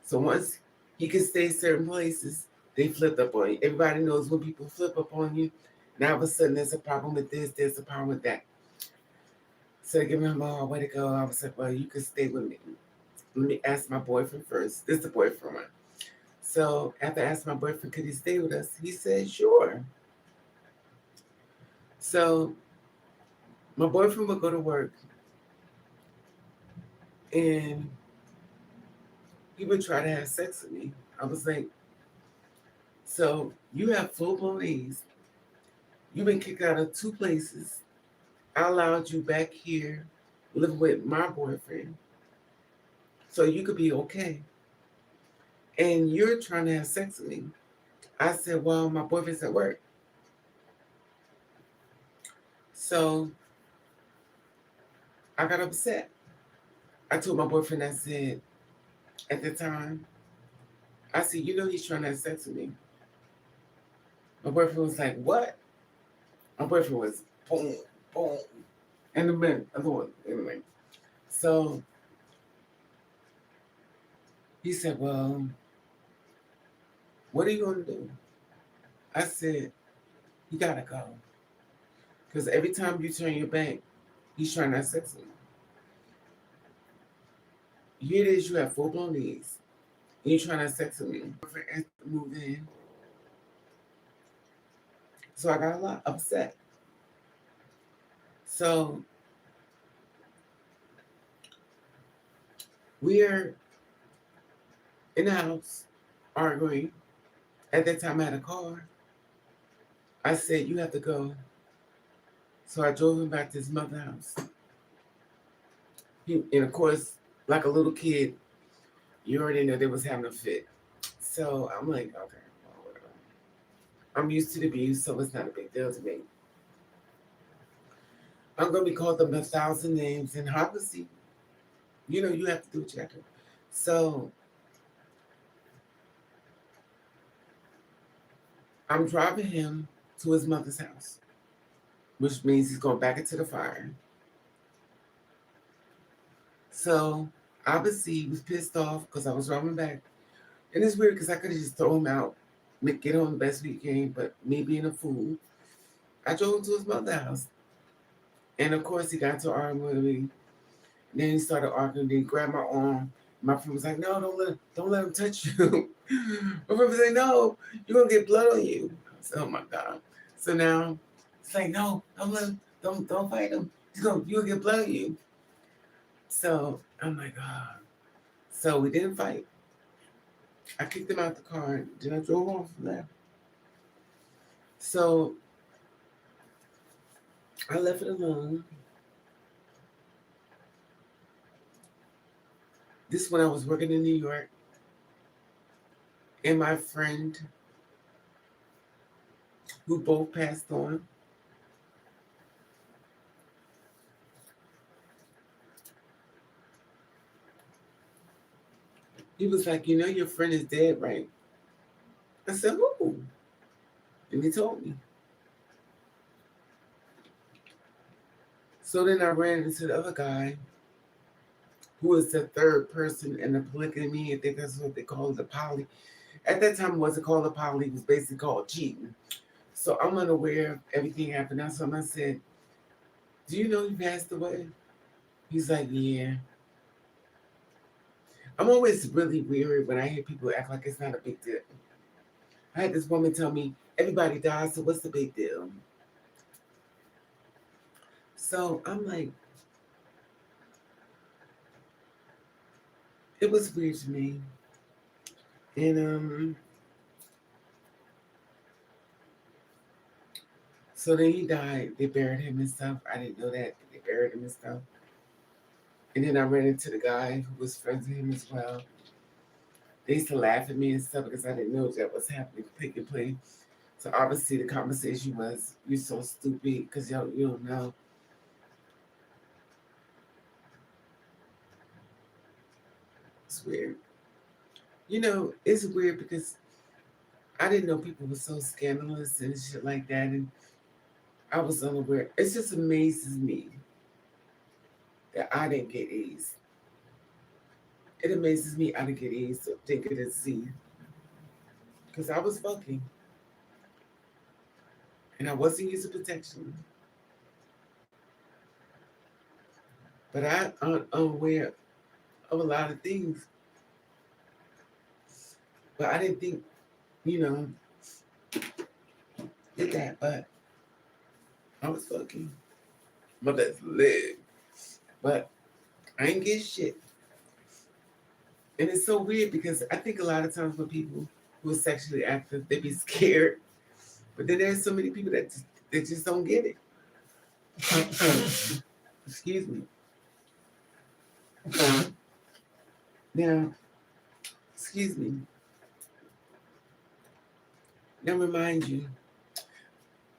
[SPEAKER 1] So once he could stay certain places, they flipped up on you. Everybody knows when people flip up on you, now all of a sudden there's a problem with this, there's a problem with that. So I give him a way to go. I was like, well, you can stay with me. Let me ask my boyfriend first. This is the boyfriend one. So after I asked my boyfriend, could he stay with us? He said, sure. So my boyfriend would go to work and he would try to have sex with me. I was like, so you have full blown AIDS. You've been kicked out of 2 places. I allowed you back here living with my boyfriend so you could be okay. And you're trying to have sex with me. I said, well, my boyfriend's at work. So I got upset. I told my boyfriend, I said, at the time, I said, you know, he's trying to have sex with me. My boyfriend was like, what? My boyfriend was boom, boom. And the man, other one, anyway. So he said, well, what are you going to do? I said, you got to go. Because every time you turn your back, he's trying to have sex with you. Here it is, you have full blown knees. And you're trying to have sex with me. My friend moved in. So I got a lot upset. So we're in the house arguing. At that time, I had a car. I said, you have to go. So I drove him back to his mother's house. And of course, like a little kid, you already know they was having a fit. So I'm like, okay, well, whatever. I'm used to the abuse, so it's not a big deal to me. I'm going to be called them 1,000 names. And obviously, you know, you have to do what you have to do. So I'm driving him to his mother's house, which means he's going back into the fire. So obviously he was pissed off because I was driving back. And it's weird because I could have just thrown him out, get on the best weekend, but me being a fool, I drove him to his mother's house. And of course he got to arguing with me. And then he started arguing, then he grabbed my arm. My friend was like, no, don't let him touch you. My friend was like, no, you're gonna get blood on you. I said, oh my God. So now it's like, no, don't let him, don't fight him. You're gonna get blood on you. So I'm like, ah. So we didn't fight. I kicked him out the car, then I drove off from there. So I left it alone. This when I was working in New York, and my friend, who both passed on, he was like, you know, your friend is dead, right? I said, who? And he told me. So then I ran into the other guy, who was the third person in the polygamy. I think that's what they call it, the poly. At that time, it wasn't called a poly, it was basically called cheating. So I'm unaware of everything happened. That's when I said, do you know he passed away? He's like, yeah. I'm always really weary when I hear people act like it's not a big deal. I had this woman tell me, everybody dies, so what's the big deal? So I'm like, it was weird to me. And so then he died. They buried him and stuff. I didn't know that. They buried him and stuff. And then I ran into the guy who was friends with him as well. They used to laugh at me and stuff because I didn't know that was happening, taking place. So obviously the conversation was, "You're so stupid because you don't know." It's weird. You know, it's weird because I didn't know people were so scandalous and shit like that, and I was unaware. It just amazes me that I didn't get A's. It amazes me I didn't get A's, so didn't get a Z, because I was fucking and I wasn't using protection. But I'm unaware of a lot of things. But I didn't think, you know, did that. But I was fucking. But that's lit. But I ain't get shit. And it's so weird because I think a lot of times when people who are sexually active, they be scared. But then there's so many people that just don't get it. Excuse me. Now, excuse me. Now remind you,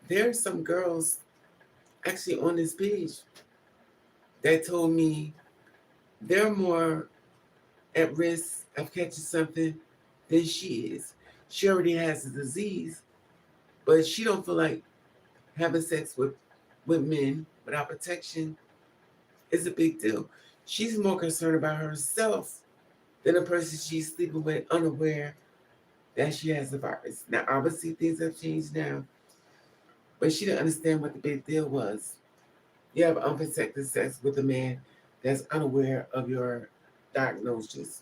[SPEAKER 1] there are some girls actually on this page that told me they're more at risk of catching something than she is. She already has the disease, but she don't feel like having sex with men without protection is a big deal. She's more concerned about herself than a person she's sleeping with unaware that she has the virus. Now, obviously, things have changed now, but she didn't understand what the big deal was. You have unprotected sex with a man that's unaware of your diagnosis.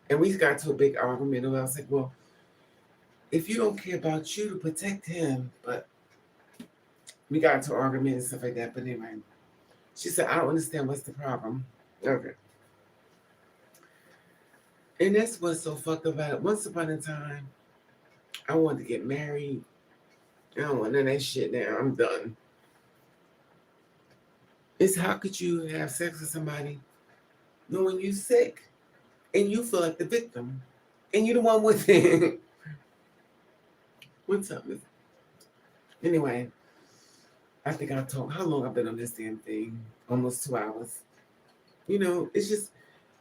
[SPEAKER 1] And we got to a big argument, and I was like, well, if you don't care about you to protect him, but we got into argument and stuff like that. But anyway, she said, I don't understand what's the problem. Okay. And that's what's so fucked up about it. Once upon a time, I wanted to get married. I don't want none of that shit now. I'm done. It's how could you have sex with somebody knowing you're sick and you feel like the victim and you're the one with it? What's up? Anyway, I think I'll talk. How long I've been on this damn thing? Almost 2 hours. You know, it's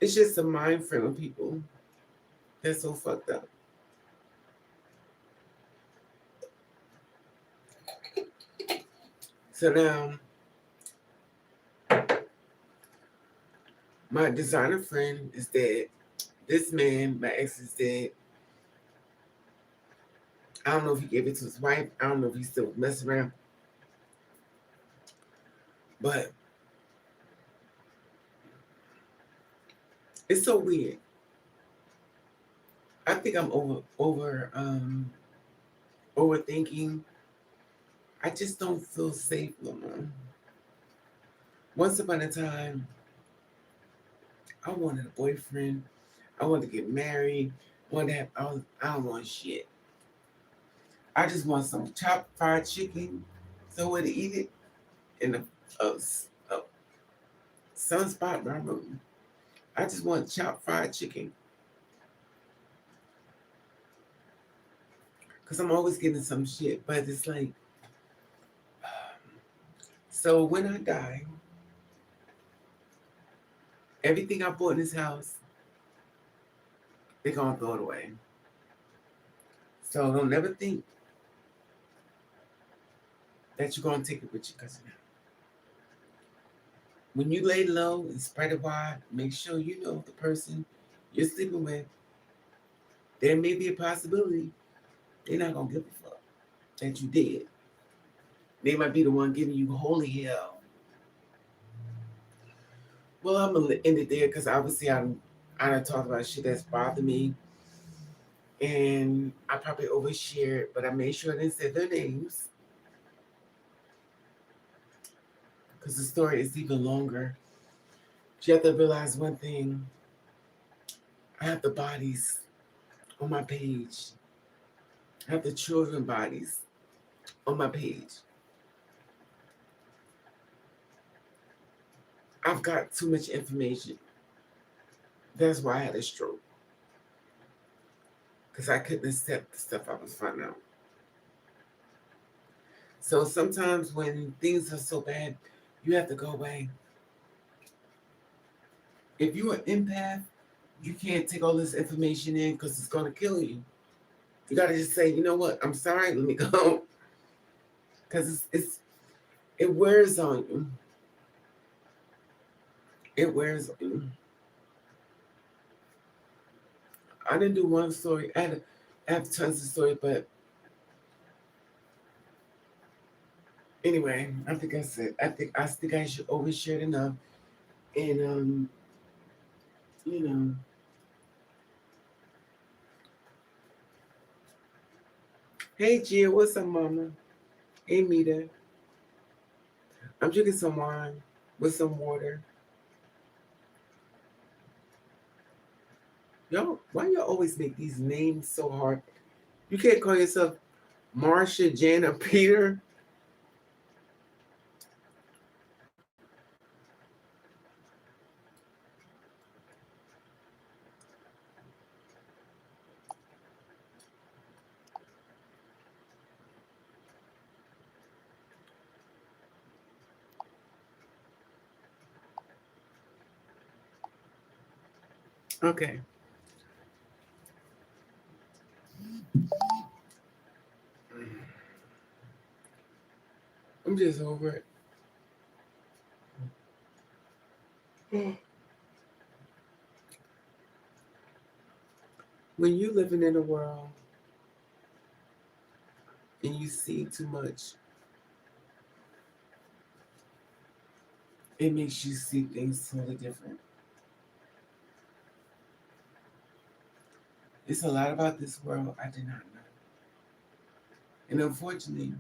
[SPEAKER 1] just a mind frame of people that's so fucked up. So now, my designer friend is dead. This man, my ex, is dead. I don't know if he gave it to his wife. I don't know if he's still messing around. But it's so weird. I think I'm overthinking. I just don't feel safe no more. Once upon a time, I wanted a boyfriend. I wanted to get married. I wanted to have. I don't want shit. I just want some chopped fried chicken, somewhere to eat it, in a sunspot in my room. I just want chopped fried chicken because I'm always getting some shit. But it's like, so when I die, everything I bought in this house, they're gonna throw it away. So don't never think that you're gonna take it with you, because when you lay low and spread it wide, make sure you know the person you're sleeping with. There may be a possibility they're not gonna give a fuck that you did. They might be the one giving you holy hell. Well, I'm gonna end it there because obviously I done talked about shit that's bothered me, and I probably overshared, but I made sure I didn't say their names because the story is even longer. But you have to realize one thing: I have the bodies on my page. I have the children bodies on my page. I've got too much information. That's why I had a stroke. Because I couldn't accept the stuff I was finding out. So sometimes when things are so bad, you have to go away. If you're an empath, you can't take all this information in because it's going to kill you. You got to just say, you know what, I'm sorry, let me go. Because it wears on you. It wears on you. I didn't do one story. I have tons of stories, but anyway, I think I said I think I should overshare enough. And you know, hey Gia, what's up, Mama? Hey Mita. I'm drinking some wine with some water. Y'all, why y'all always make these names so hard? You can't call yourself Marsha, Jan, or Peter. Okay. I'm just over it. When you living in a world and you see too much, it makes you see things totally different. It's a lot about this world I did not know. And unfortunately,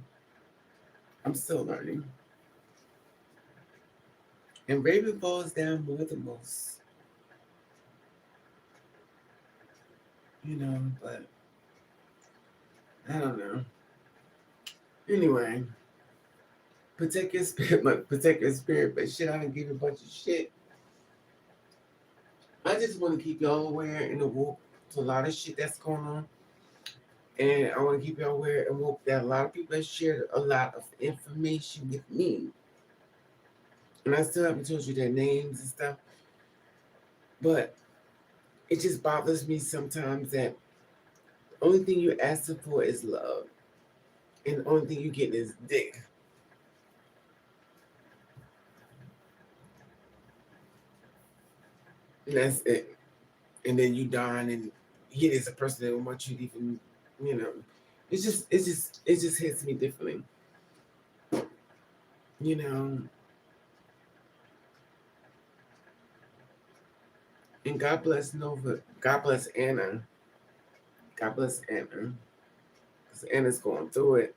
[SPEAKER 1] I'm still learning. And Raven falls down more than most, but I don't know. Anyway, protect your spirit, but shit, I done give you a bunch of shit. I just want to keep y'all aware and awoke to a lot of shit that's going on. And I want to keep y'all aware and woke that a lot of people have shared a lot of information with me. And I still haven't told you their names and stuff. But it just bothers me sometimes that the only thing you're asking for is love. And the only thing you get is dick. And that's it. And then you dying and he is a person that wants you to even, you know. It just hits me differently. You know. And God bless Nova. God bless Anna. God bless Anna. Because Anna's going through it.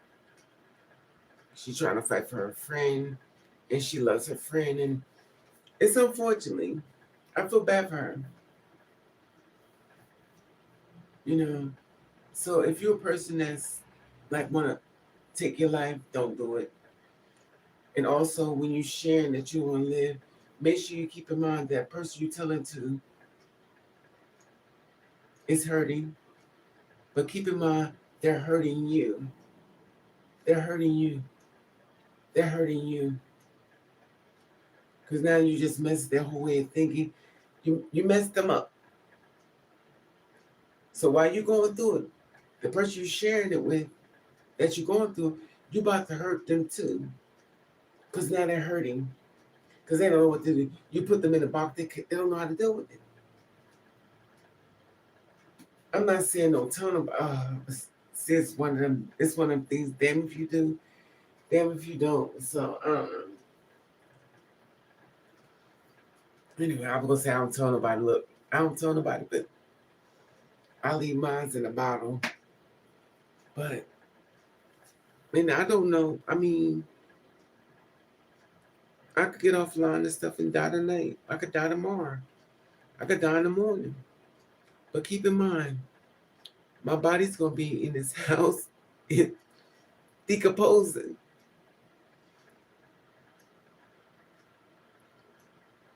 [SPEAKER 1] She's trying to fight for her friend. And she loves her friend. And it's unfortunately. I feel bad for her. You know. So if you're a person that's like wanna take your life, don't do it. And also when you sharing that you wanna live, make sure you keep in mind that person you're telling to is hurting. But keep in mind they're hurting you. They're hurting you. They're hurting you. Because now you just messed their whole way of thinking. You messed them up. So while you're going through it, the person you're sharing it with that you're going through, you about to hurt them too. Because now they're hurting. Because they don't know what to do. You put them in a box, they don't know how to deal with it. I'm not saying no ton of it's one of them. It's one of them things. Damn if you do, damn if you don't. So anyway, I was gonna say I don't tell nobody. Look, I don't tell nobody, but I leave mines in a bottle. But and I don't know. I mean, I could get offline and stuff and die tonight. I could die tomorrow. I could die in the morning. But keep in mind, my body's gonna be in this house, decomposing.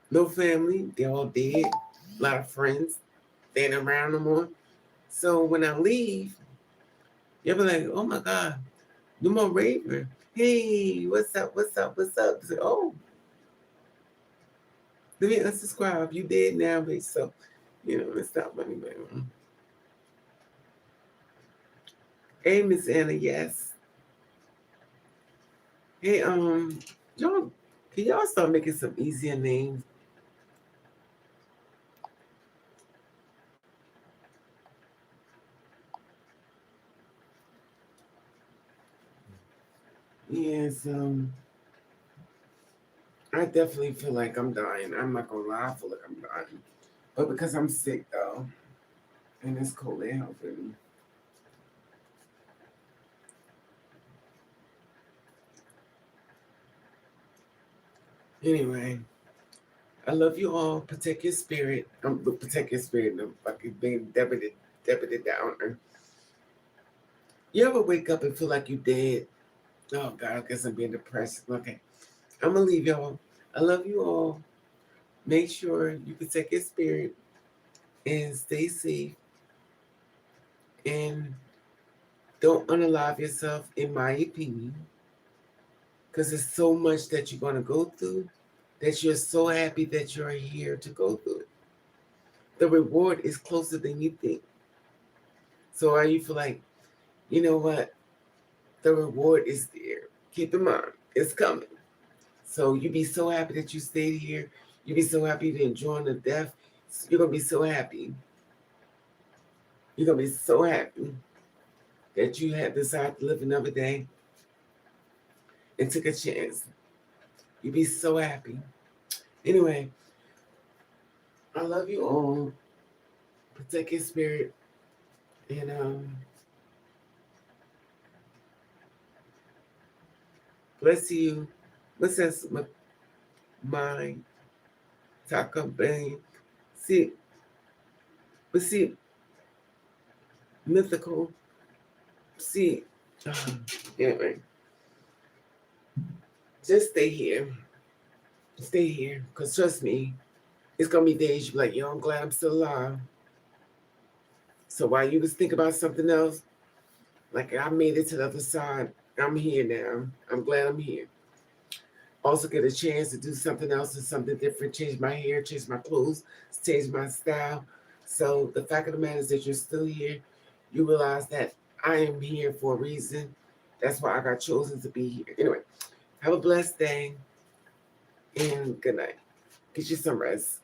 [SPEAKER 1] No family, they're all dead. A lot of friends, they ain't around no more. So when I leave, you'll be like, oh my God, no more Raver. Hey, what's up? What's up? What's up? Say, oh, let me unsubscribe. You dead now, bitch. So, it's not funny, but hey, Miss Anna, yes. Hey, y'all, can y'all start making some easier names? Yes, I definitely feel like I'm dying. I'm not gonna lie, I feel like I'm dying. But because I'm sick though, and it's cold ain't helping me. Anyway, I love you all. Protect your spirit. Protect your spirit. And I'm fucking being debited down. You ever wake up and feel like you dead? Oh God, I guess I'm being depressed. Okay, I'm gonna leave y'all. I love you all. Make sure you protect your spirit and stay safe and don't unalive yourself, in my opinion, because there's so much that you're gonna go through that you're so happy that you're here to go through it. The reward is closer than you think. So are you feel like, you know what? The reward is there. Keep in mind, it's coming. So you be so happy that you stayed here. You be so happy to enjoy the death. You're gonna be so happy. You're gonna be so happy that you had decided to live another day and took a chance. You'd be so happy. Anyway, I love you all. Protect your spirit. And bless you. What's that? Mind. Talk up, bang. See, but see, mythical. See, anyway, just stay here. Stay here. Because trust me, it's going to be days you're like, yo, I'm glad I'm still alive. So while you was thinking about something else, like I made it to the other side, I'm here now. I'm glad I'm here. Also get a chance to do something else and something different, change my hair, change my clothes, change my style. So the fact of the matter is that you're still here. You realize that I am here for a reason. That's why I got chosen to be here. Anyway, have a blessed day and good night. Get you some rest.